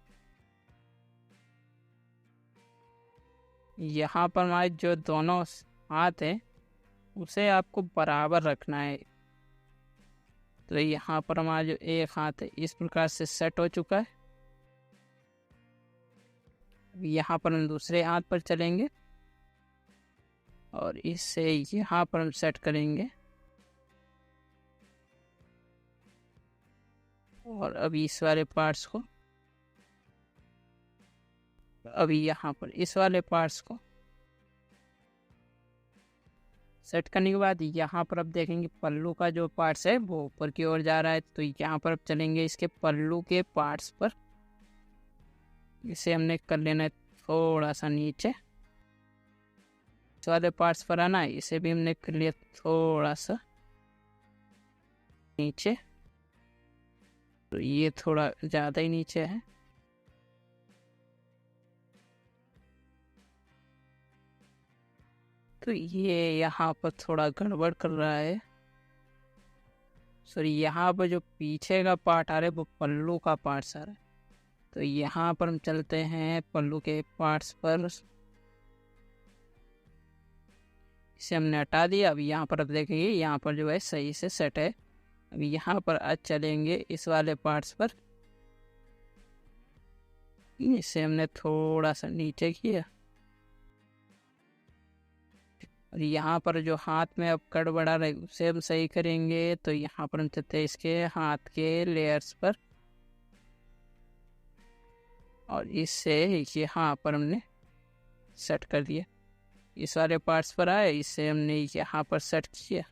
यहाँ पर हमारे जो दोनों हाथ हैं उसे आपको बराबर रखना है। तो यहाँ पर हमारा जो एक हाथ है इस प्रकार से सेट हो चुका है। यहाँ पर हम दूसरे हाथ पर चलेंगे, और इससे यहाँ पर हम सेट करेंगे। और अभी इस वाले पार्ट्स को, अभी यहाँ पर इस वाले पार्ट्स को सेट करने के बाद यहाँ पर अब देखेंगे पल्लू का जो पार्ट्स है वो ऊपर की ओर जा रहा है। तो यहाँ पर अब चलेंगे इसके पल्लू के पार्ट्स पर। इसे हमने कर लेना है थोड़ा सा नीचे। इस वाले पार्ट्स पर आना है, इसे भी हमने कर लिया थोड़ा सा नीचे। तो ये थोड़ा ज़्यादा ही नीचे है। तो ये यहाँ पर थोड़ा गड़बड़ कर रहा है। सॉरी, यहाँ पर जो पीछे का पार्ट आ रहा है वो पल्लू का पार्ट्स आ रहा है। तो यहाँ पर हम चलते हैं पल्लू के पार्ट्स पर। इसे हमने हटा दिया। अभी यहाँ पर अब देखेंगे यहाँ पर जो है सही से सेट है। अभी यहाँ पर आज चलेंगे इस वाले पार्ट्स पर। इसे हमने थोड़ा सा नीचे किया, और यहाँ पर जो हाथ में अब कट बढ़ा रहे उसे हम सही करेंगे। तो यहाँ पर हम चलते हैं इसके हाथ के लेयर्स पर, और इससे यहाँ पर हमने सेट कर दिया। इस वाले पार्ट्स पर आए, इसे हमने यहाँ पर सेट किया,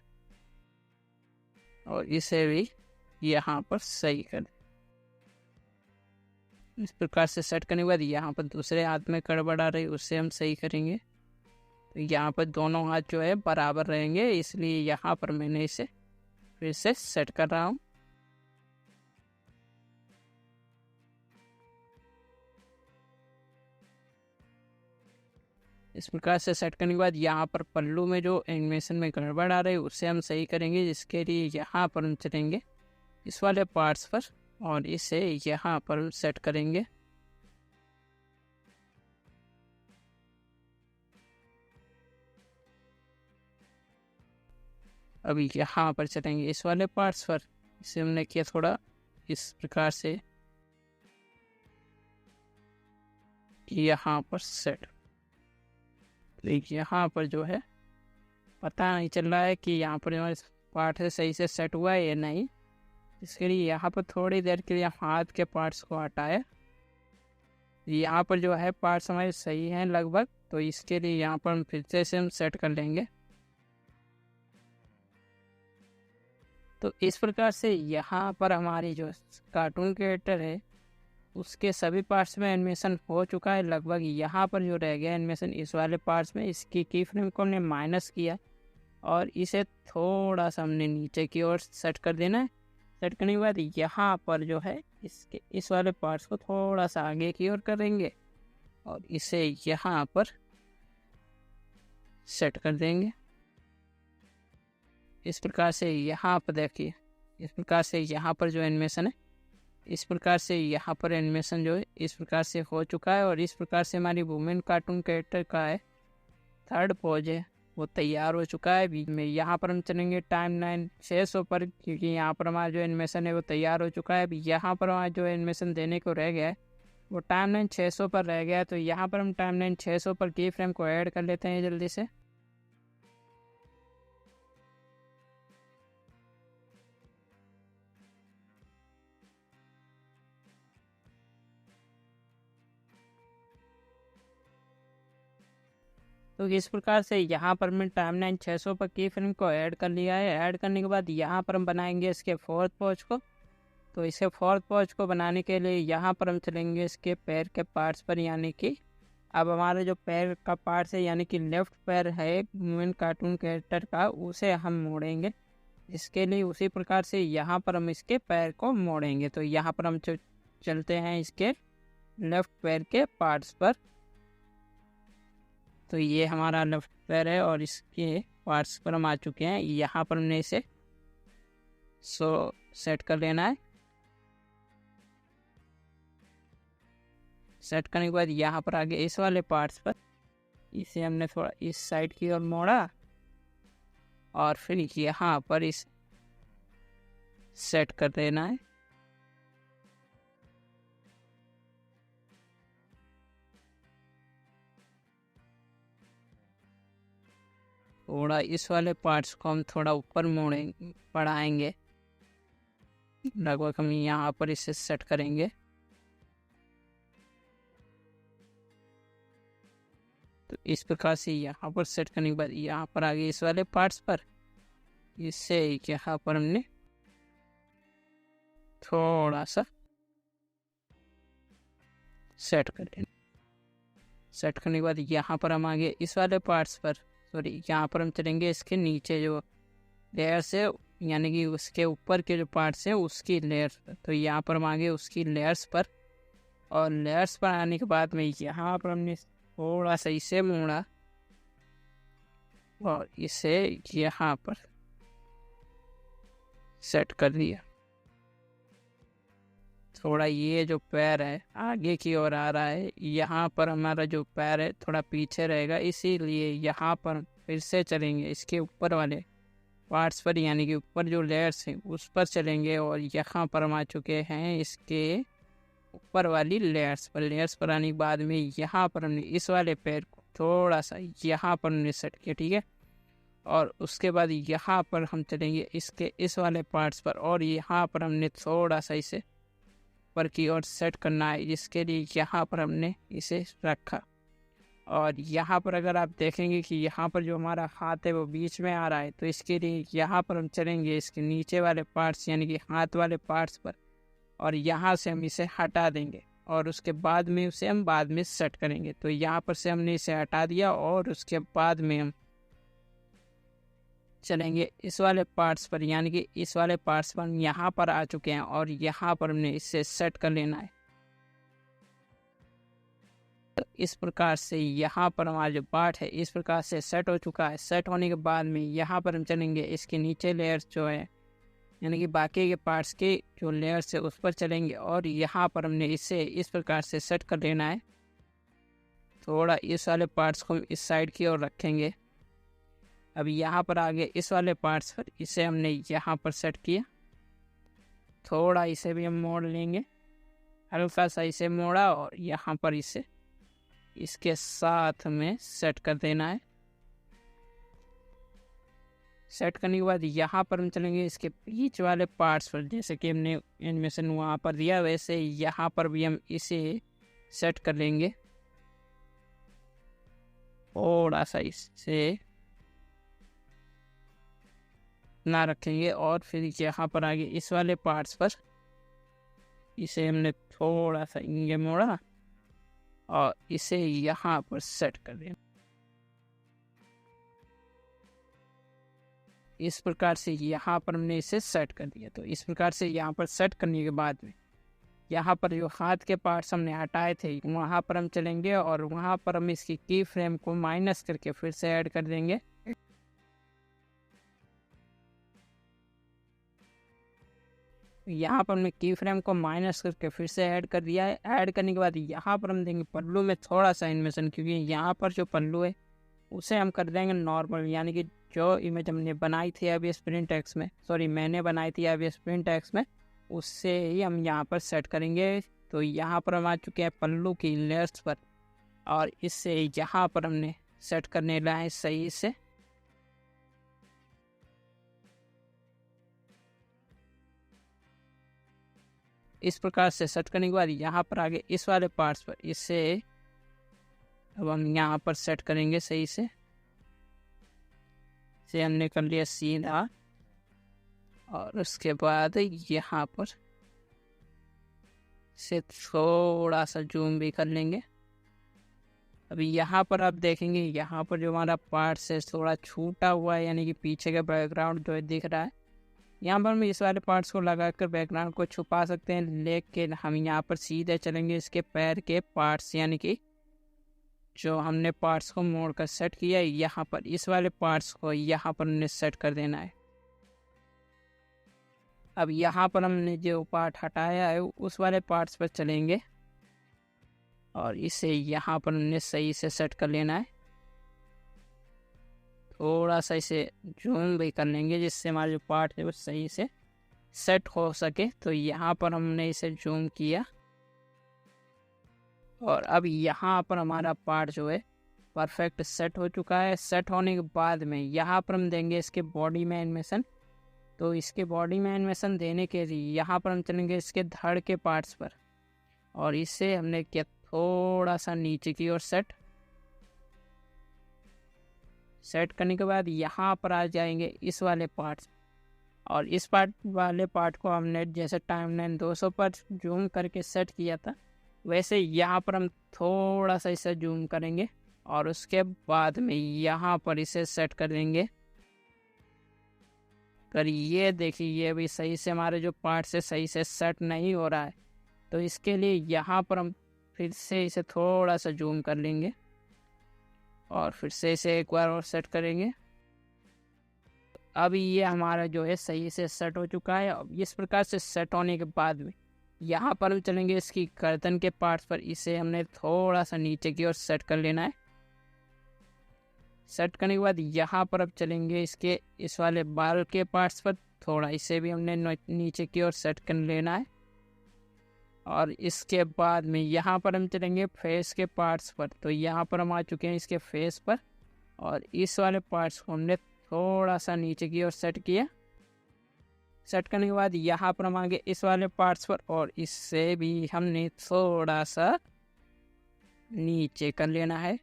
और इसे भी यहाँ पर सही कर दिया। इस प्रकार से सेट करने के बाद यहाँ पर दूसरे हाथ में कट बढ़ा रही उसे हम सही करेंगे। तो यहाँ पर दोनों हाथ जो है बराबर रहेंगे, इसलिए यहाँ पर मैंने इसे फिर से सेट कर रहा हूँ। इस प्रकार से सेट करने के बाद यहाँ पर पल्लू में जो एनिमेशन में गड़बड़ आ रही है उसे हम सही करेंगे, जिसके लिए यहाँ पर हम चलेंगे इस वाले पार्ट्स पर और इसे यहाँ पर हम सेट करेंगे। अभी यहाँ पर चलेंगे इस वाले पार्ट्स पर, इसे हमने किया थोड़ा इस प्रकार से यहाँ पर सेट। तो यहाँ पर जो है पता नहीं चल रहा है कि यहाँ पर हमारे पार्ट है सही से सेट हुआ है या नहीं। इसके लिए यहाँ पर थोड़ी देर के लिए हाथ के पार्ट्स को हटाए। यहाँ पर जो है पार्ट्स हमारे सही हैं लगभग, तो इसके लिए यहाँ पर हम फिर से हम सेट कर लेंगे। तो इस प्रकार से यहाँ पर हमारी जो कार्टून क्रिएटर है उसके सभी पार्ट्स में एनिमेशन हो चुका है लगभग। यहाँ पर जो रह गया एनिमेशन इस वाले पार्ट्स में, इसकी की फ्रेम को हमने माइनस किया और इसे थोड़ा सा हमने नीचे की ओर सेट कर देना है। सेट करने के बाद यहाँ पर जो है इसके इस वाले पार्ट्स को थोड़ा सा आगे की ओर करेंगे और इसे यहाँ पर सेट कर देंगे। इस प्रकार से यहाँ पर देखिए, इस प्रकार से यहाँ पर जो एनिमेशन है इस प्रकार से यहाँ पर एनिमेशन जो है इस प्रकार से हो चुका है। और इस प्रकार से हमारी वुमेन कार्टून कैरेक्टर का है थर्ड पोज है वो तैयार हो चुका है। बीच में यहाँ पर हम चलेंगे टाइमलाइन 600 पर, क्योंकि यहाँ पर हमारा जो एनिमेशन है वो तैयार हो चुका है। अभी यहाँ पर हमारा जो एनिमेशन देने को रह गया है वो टाइमलाइन 600 पर रह गया है। तो यहाँ पर हम टाइमलाइन 600 पर की फ्रेम को ऐड कर लेते हैं जल्दी से। तो इस प्रकार से यहाँ पर हमने टाइमलाइन 600 पर की फ्रेम को ऐड कर लिया है। ऐड करने के बाद यहाँ पर हम बनाएंगे इसके फोर्थ पोज को। तो इसके फोर्थ पोज को बनाने के लिए यहाँ पर हम चलेंगे इसके पैर के पार्ट्स पर, यानी कि अब हमारा जो पैर का पार्ट्स है यानी कि लेफ्ट पैर है वुमेन कार्टून कैरेक्टर का, उसे हम मोड़ेंगे। इसके लिए उसी प्रकार से यहाँ पर हम इसके पैर को मोड़ेंगे। तो यहाँ पर हम चलते हैं इसके लेफ्ट पैर के पार्ट्स पर। तो ये हमारा लेफ्ट पैर है और इसके पार्ट्स पर हम आ चुके हैं। यहाँ पर हमने इसे सेट कर लेना है। सेट करने के बाद यहाँ पर आगे इस वाले पार्ट्स पर इसे हमने थोड़ा इस साइड की ओर मोड़ा और फिर यहाँ पर इस सेट कर देना है। थोड़ा इस वाले पार्ट्स को हम थोड़ा ऊपर मोड़ेंगे, बढ़ाएंगे, लगभग हम यहाँ पर इसे सेट करेंगे। तो इस प्रकार से यहाँ पर सेट करने के बाद यहाँ पर आगे इस वाले पार्ट्स पर इसे यहाँ पर हमने थोड़ा सा सेट कर लेना। सेट करने के बाद यहाँ पर हम आगे इस वाले पार्ट्स पर यहाँ पर हम चलेंगे इसके नीचे जो लेयर्स है यानी कि उसके ऊपर के जो पार्ट्स हैं उसकी लेयर्स पर। तो यहाँ पर हम आगे उसकी लेयर्स पर, और लेयर्स पर आने के बाद में यहाँ पर हमने थोड़ा सा इसे मोड़ा और इसे यहाँ पर सेट कर दिया। थोड़ा ये जो पैर है आगे की ओर आ रहा है, यहाँ पर हमारा जो पैर है थोड़ा पीछे रहेगा, इसीलिए यहाँ पर फिर से चलेंगे इसके ऊपर वाले पार्ट्स पर, यानी कि ऊपर जो लेयर्स हैं उस पर चलेंगे। और यहाँ पर हम आ चुके हैं इसके ऊपर वाली लेयर्स पर। लेयर्स पर आने के बाद में यहाँ पर हमने इस वाले पैर को थोड़ा सा यहाँ पर हमने सेट किया, ठीक है। और उसके बाद यहाँ पर हम चलेंगे इसके इस वाले पार्ट्स पर और यहाँ पर हमने थोड़ा सा इसे ऊपर की ओर सेट करना है, जिसके लिए यहाँ पर हमने इसे रखा। और यहाँ पर अगर आप देखेंगे कि यहाँ पर जो हमारा हाथ है वो बीच में आ रहा है, तो इसके लिए यहाँ पर हम चलेंगे इसके नीचे वाले पार्ट्स यानी कि हाथ वाले पार्ट्स पर, और यहाँ से हम इसे हटा देंगे और उसके बाद में उसे हम बाद में सेट करेंगे। तो यहाँ पर से हमने इसे हटा दिया और उसके बाद में हम चलेंगे इस वाले पार्ट्स पर, यानी कि इस वाले पार्ट्स पर हम यहाँ पर आ चुके हैं और यहाँ पर हमने इसे सेट कर लेना है। तो इस प्रकार से यहाँ पर हमारा जो पार्ट है इस प्रकार से सेट हो चुका है। सेट होने के बाद में यहाँ पर हम चलेंगे इसके नीचे लेयर्स जो है, यानी कि बाकी के पार्ट्स के जो लेयर्स है उस पर चलेंगे और यहाँ पर हमने इसे इस प्रकार से सेट कर लेना है। थोड़ा इस वाले पार्ट्स को हम इस साइड की ओर रखेंगे। अब यहाँ पर आगे इस वाले पार्ट्स पर इसे हमने यहाँ पर सेट किया। थोड़ा इसे भी हम मोड़ लेंगे, हल्का सा इसे मोड़ा और यहाँ पर इसे इसके साथ में सेट कर देना है। सेट करने के बाद यहाँ पर हम चलेंगे इसके बीच वाले पार्ट्स पर, जैसे कि हमने एनिमेशन वहाँ पर दिया वैसे यहाँ पर भी हम इसे सेट कर लेंगे। थोड़ा सा इसे ना रखेंगे और फिर यहाँ पर आगे इस वाले पार्ट्स पर इसे हमने थोड़ा सा ये मोड़ा और इसे यहाँ पर सेट कर देना। इस प्रकार से यहाँ पर हमने इसे सेट कर दिया। तो इस प्रकार से यहाँ पर सेट करने के बाद में यहाँ पर जो हाथ के पार्ट्स हमने हटाए थे वहाँ पर हम चलेंगे और वहाँ पर हम इसकी की फ्रेम को माइनस करके फिर से ऐड कर देंगे। यहाँ पर हमने की फ्रेम को माइनस करके फिर से ऐड कर दिया है। ऐड करने के बाद यहाँ पर हम देंगे पल्लू में थोड़ा सा एनिमेशन, क्योंकि यहाँ पर जो पल्लू है उसे हम कर देंगे नॉर्मल, यानी कि जो इमेज हमने बनाई थी अभी स्प्रिंट एक्स में, मैंने बनाई थी अभी स्प्रिंट एक्स में, उससे ही हम यहाँ पर सेट करेंगे। तो यहाँ पर हम आ चुके हैं पल्लू की लेयर्स पर और इससे यहाँ पर हमने सेट करने लाए सही से। इस प्रकार से सेट करने के बाद यहाँ पर आगे इस वाले पार्ट्स पर इसे अब हम यहाँ पर सेट करेंगे सही से। इसे हमने कर लिया सीधा और उसके बाद यहाँ पर से थोड़ा सा जूम भी कर लेंगे। अभी यहाँ पर आप देखेंगे यहाँ पर जो हमारा पार्ट है थोड़ा छूटा हुआ है, यानी कि पीछे का बैकग्राउंड जो है दिख रहा है। यहाँ पर हम इस वाले पार्ट्स को लगाकर बैकग्राउंड को छुपा सकते हैं, लेकिन हम यहाँ पर सीधे चलेंगे इसके पैर के पार्ट्स, यानी कि जो हमने पार्ट्स को मोड़ कर सेट किया है यहाँ पर इस वाले पार्ट्स को यहाँ पर हमने सेट कर देना है। अब यहाँ पर हमने जो पार्ट हटाया है उस वाले पार्ट्स पर चलेंगे और इसे यहाँ पर हमने सही से सेट कर लेना है। थोड़ा सा इसे जूम भी कर लेंगे जिससे हमारा जो पार्ट है वो सही से सेट हो सके। तो यहाँ पर हमने इसे जूम किया और अब यहाँ पर हमारा पार्ट जो है परफेक्ट सेट हो चुका है। सेट होने के बाद में यहाँ पर हम देंगे इसके बॉडी में एनिमेशन। तो इसके बॉडी में एनिमेशन देने के लिए यहाँ पर हम चलेंगे इसके धड़ के पार्ट्स पर और इसे हमने किया थोड़ा सा नीचे की ओर सेट करने के बाद यहाँ पर आ जाएंगे इस वाले पार्ट्स और इस पार्ट वाले पार्ट को हमने जैसे टाइमलाइन 200 पर जूम करके सेट किया था वैसे यहाँ पर हम थोड़ा सा इसे जूम करेंगे और उसके बाद में यहाँ पर इसे सेट कर देंगे। पर ये देखिए ये भी सही से हमारे जो पार्ट से सही से सेट नहीं हो रहा है, तो इसके लिए यहाँ पर हम फिर से इसे थोड़ा सा जूम कर लेंगे और फिर से इसे एक बार और सेट करेंगे। अभी ये हमारा जो है सही से सेट हो चुका है। अब इस प्रकार से सेट होने के बाद में यहाँ पर हम चलेंगे इसकी गर्दन के पार्ट्स पर, इसे हमने थोड़ा सा नीचे की ओर सेट कर लेना है। सेट करने के बाद यहाँ पर अब चलेंगे इसके इस वाले बाल के पार्ट्स पर, थोड़ा इसे भी हमने नीचे की ओर सेट कर लेना है। और इसके बाद में यहाँ पर हम चलेंगे फेस के पार्ट्स पर। तो यहाँ पर हम आ चुके हैं इसके फेस पर और इस वाले पार्ट्स को हमने थोड़ा सा नीचे की ओर सेट किया। सेट करने के बाद यहाँ पर हम आगे इस वाले पार्ट्स पर और इससे भी हमने थोड़ा सा नीचे कर लेना है।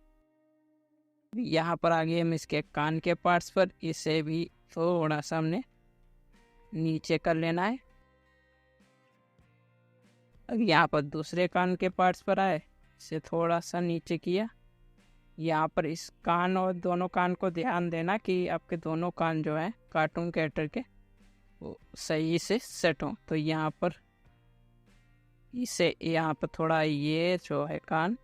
यहाँ पर आगे हम इसके कान के पार्ट्स पर इसे भी थोड़ा सा हमने नीचे कर लेना है। अब यहाँ पर दूसरे कान के पार्ट्स पर आए, इसे थोड़ा सा नीचे किया यहाँ पर इस कान और दोनों कान को ध्यान देना कि आपके दोनों कान जो है कार्टून कैरेक्टर के वो सही से सेट हो। तो यहाँ पर इसे यहाँ पर थोड़ा ये जो है कान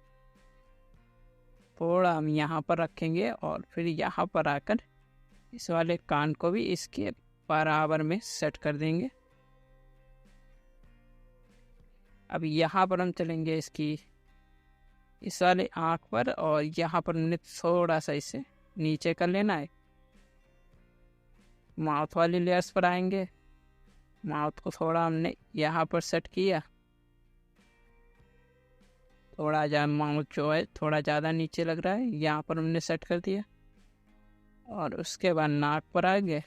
थोड़ा हम यहाँ पर रखेंगे और फिर यहाँ पर आकर इस वाले कान को भी इसके बराबर में सेट कर देंगे। अब यहाँ पर हम चलेंगे इसकी इस वाले आँख पर और यहाँ पर हमने थोड़ा सा इसे नीचे कर लेना है। माउथ वाली लेयर्स पर आएंगे, माउथ को थोड़ा हमने यहाँ पर सेट किया, थोड़ा माउथ जो है थोड़ा ज़्यादा नीचे लग रहा है, यहाँ पर हमने सेट कर दिया। और उसके बाद नाक पर आ गए,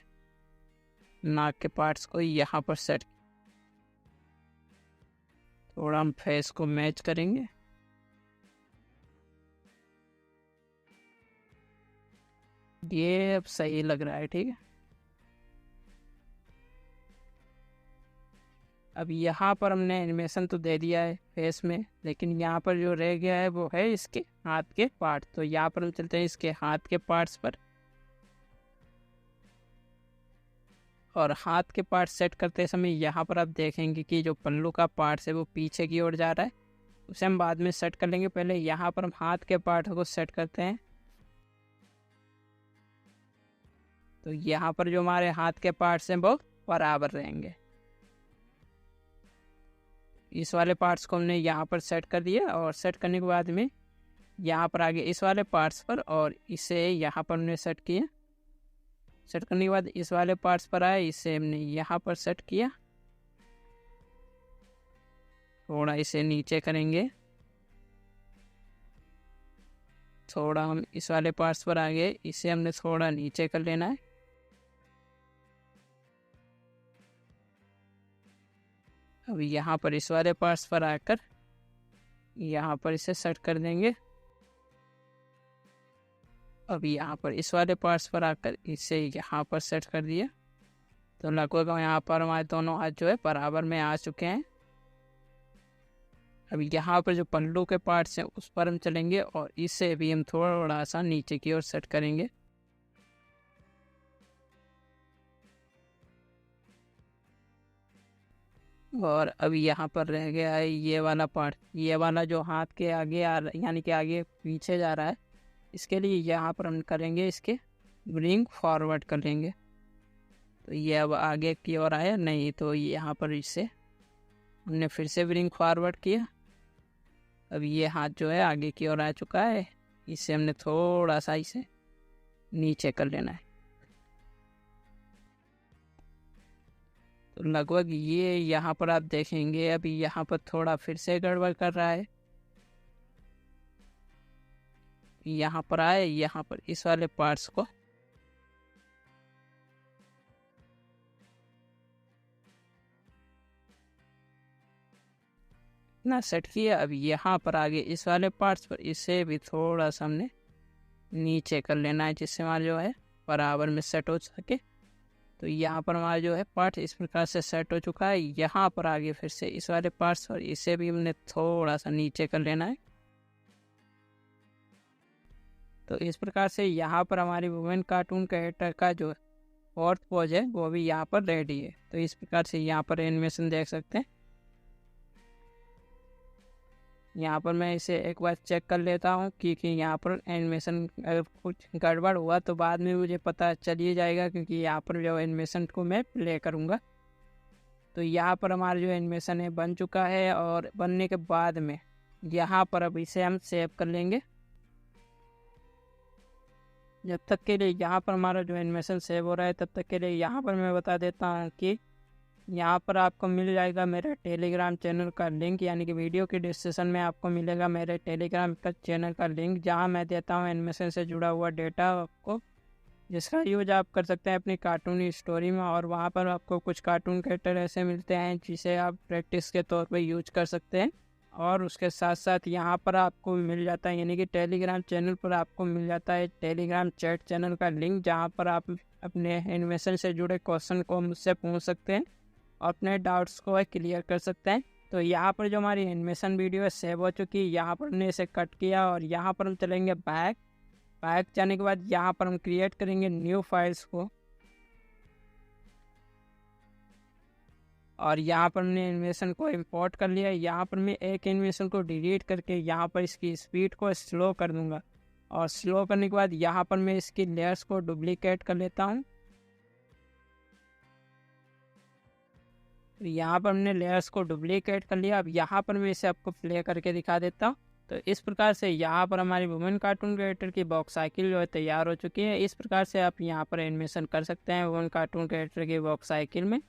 नाक के पार्ट्स को यहाँ पर सेट, थोड़ा हम फेस को मैच करेंगे। ये अब सही लग रहा है, ठीक है। अब यहाँ पर हमने एनिमेशन तो दे दिया है फेस में, लेकिन यहाँ पर जो रह गया है वो है इसके हाथ के पार्ट। तो यहाँ पर हम चलते हैं इसके हाथ के पार्ट्स पर और हाथ के पार्ट सेट करते समय यहाँ पर आप देखेंगे कि जो पल्लू का पार्ट है वो पीछे की ओर जा रहा है, उसे हम बाद में सेट कर लेंगे। पहले यहाँ पर हम हाथ के पार्ट को सेट करते हैं। तो यहाँ पर जो हमारे हाथ के पार्ट्स हैं वो बराबर रहेंगे। इस वाले पार्ट्स को हमने यहाँ पर सेट कर दिया और सेट करने के बाद में यहाँ पर आगे इस वाले पार्ट्स पर और इसे यहाँ पर हमने सेट किया। सेट करने के बाद इस वाले पार्ट्स पर आए, इसे हमने यहाँ पर सेट किया, थोड़ा इसे नीचे करेंगे, थोड़ा हम इस वाले पार्ट्स पर आ गए, इसे हमने थोड़ा नीचे कर लेना है। अब यहाँ पर इस वाले पार्ट्स पर आकर यहाँ पर इसे सेट कर देंगे। अब यहाँ पर इस वाले पार्ट्स पर आकर इसे यहाँ पर सेट कर दिया। तो लगभग यहाँ पर हमारे दोनों हाथ जो है बराबर में आ चुके हैं। अब यहाँ पर जो पल्लू के पार्ट्स हैं उस पर हम चलेंगे और इसे भी हम थोड़ा सा नीचे की ओर सेट करेंगे। और अब यहाँ पर रह गया है ये वाला पार्ट, ये वाला जो हाथ के आगे यानी कि आगे पीछे जा रहा है, इसके लिए यहाँ पर हम करेंगे इसके ब्रिंग फॉरवर्ड कर लेंगे। तो ये अब आगे की ओर आया नहीं, तो यहाँ पर इसे हमने फिर से ब्रिंग फॉरवर्ड किया। अब ये हाथ जो है आगे की ओर आ चुका है, इसे हमने थोड़ा सा इसे नीचे कर लेना है। तो लगभग ये यहाँ पर आप देखेंगे अभी यहाँ पर थोड़ा फिर से गड़बड़ कर रहा है। यहाँ पर आए, यहाँ पर इस वाले पार्ट्स को ना सेट किया। अब यहाँ पर आगे इस वाले पार्ट्स पर इसे भी थोड़ा सा हमने नीचे कर लेना है, जिससे हमारा जो है बराबर में सेट हो सके। तो यहाँ पर हमारा जो है पार्ट इस प्रकार से सेट हो चुका है। यहाँ पर आगे फिर से इस वाले पार्ट्स पर इसे भी हमने थोड़ा सा नीचे कर लेना है। तो इस प्रकार से यहाँ पर हमारी वुमेन कार्टून कैरेक्टर का जो फोर्थ पोज है वो भी यहाँ पर रेडी है। तो इस प्रकार से यहाँ पर एनिमेशन देख सकते हैं। यहाँ पर मैं इसे एक बार चेक कर लेता हूँ क्योंकि यहाँ पर एनिमेशन अगर कुछ गड़बड़ हुआ तो बाद में मुझे पता चल ही जाएगा, क्योंकि यहाँ पर जो एनिमेशन को मैं प्ले करूँगा। तो यहाँ पर हमारा जो एनिमेशन है बन चुका है और बनने के बाद में यहाँ पर अब इसे हम सेव कर लेंगे। जब तक के लिए यहाँ पर हमारा जो एनिमेशन सेव हो रहा है तब तक के लिए यहाँ पर मैं बता देता हूँ कि यहाँ पर आपको मिल जाएगा मेरे टेलीग्राम चैनल का लिंक, यानी कि वीडियो के डिस्क्रिप्शन में आपको मिलेगा मेरे टेलीग्राम का चैनल का लिंक, जहाँ मैं देता हूँ एनिमेशन से जुड़ा हुआ डेटा आपको, जिसका यूज आप कर सकते हैं अपनी कार्टून स्टोरी में। और वहाँ पर आपको कुछ कार्टून कैरेक्टर ऐसे मिलते हैं जिसे आप प्रैक्टिस के तौर पर यूज कर सकते हैं। और उसके साथ साथ यहाँ पर आपको मिल जाता है, यानी कि टेलीग्राम चैनल पर आपको मिल जाता है टेलीग्राम चैट चैनल का लिंक, जहाँ पर आप अपने एनिमेशन से जुड़े क्वेश्चन को मुझसे पूछ सकते हैं और अपने डाउट्स को क्लियर कर सकते हैं। तो यहाँ पर जो हमारी एनिमेशन वीडियो है सेव हो चुकी है, यहाँ पर हमने इसे कट किया और यहाँ पर हम चलेंगे बैक बैक जाने के बाद यहाँ पर हम क्रिएट करेंगे न्यू फाइल्स को, और यहाँ पर हमने एनिमेशन को इंपोर्ट कर लिया। यहाँ पर मैं एक एनिमेशन को डिलीट करके यहाँ पर इसकी स्पीड को स्लो कर दूंगा, और स्लो करने के बाद यहाँ पर मैं इसकी लेयर्स को डुप्लीकेट कर लेता हूँ। यहाँ पर हमने लेयर्स को डुप्लीकेट कर लिया। अब यहाँ पर मैं इसे आपको प्ले करके दिखा देता हूँ। तो इस प्रकार से यहाँ पर हमारी वुमेन कार्टून क्रिएटर की बॉक्स साइकिल जो है तैयार हो चुकी है। इस प्रकार से आप यहाँ पर एनिमेशन कर सकते हैं वुमेन कार्टून क्रिएटर की बॉक्स साइकिल में।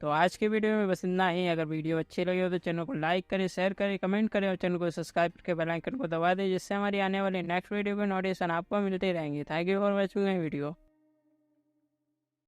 तो आज के वीडियो में बस इतना ही। अगर वीडियो अच्छी लगी हो तो चैनल को लाइक करें, शेयर करें, कमेंट करें और चैनल को सब्सक्राइब करके बेल आइकन को दबा दें, जिससे हमारी आने वाली नेक्स्ट वीडियो की नोटिफिकेशन आपको मिलते रहेंगे। Thank you for watching my video.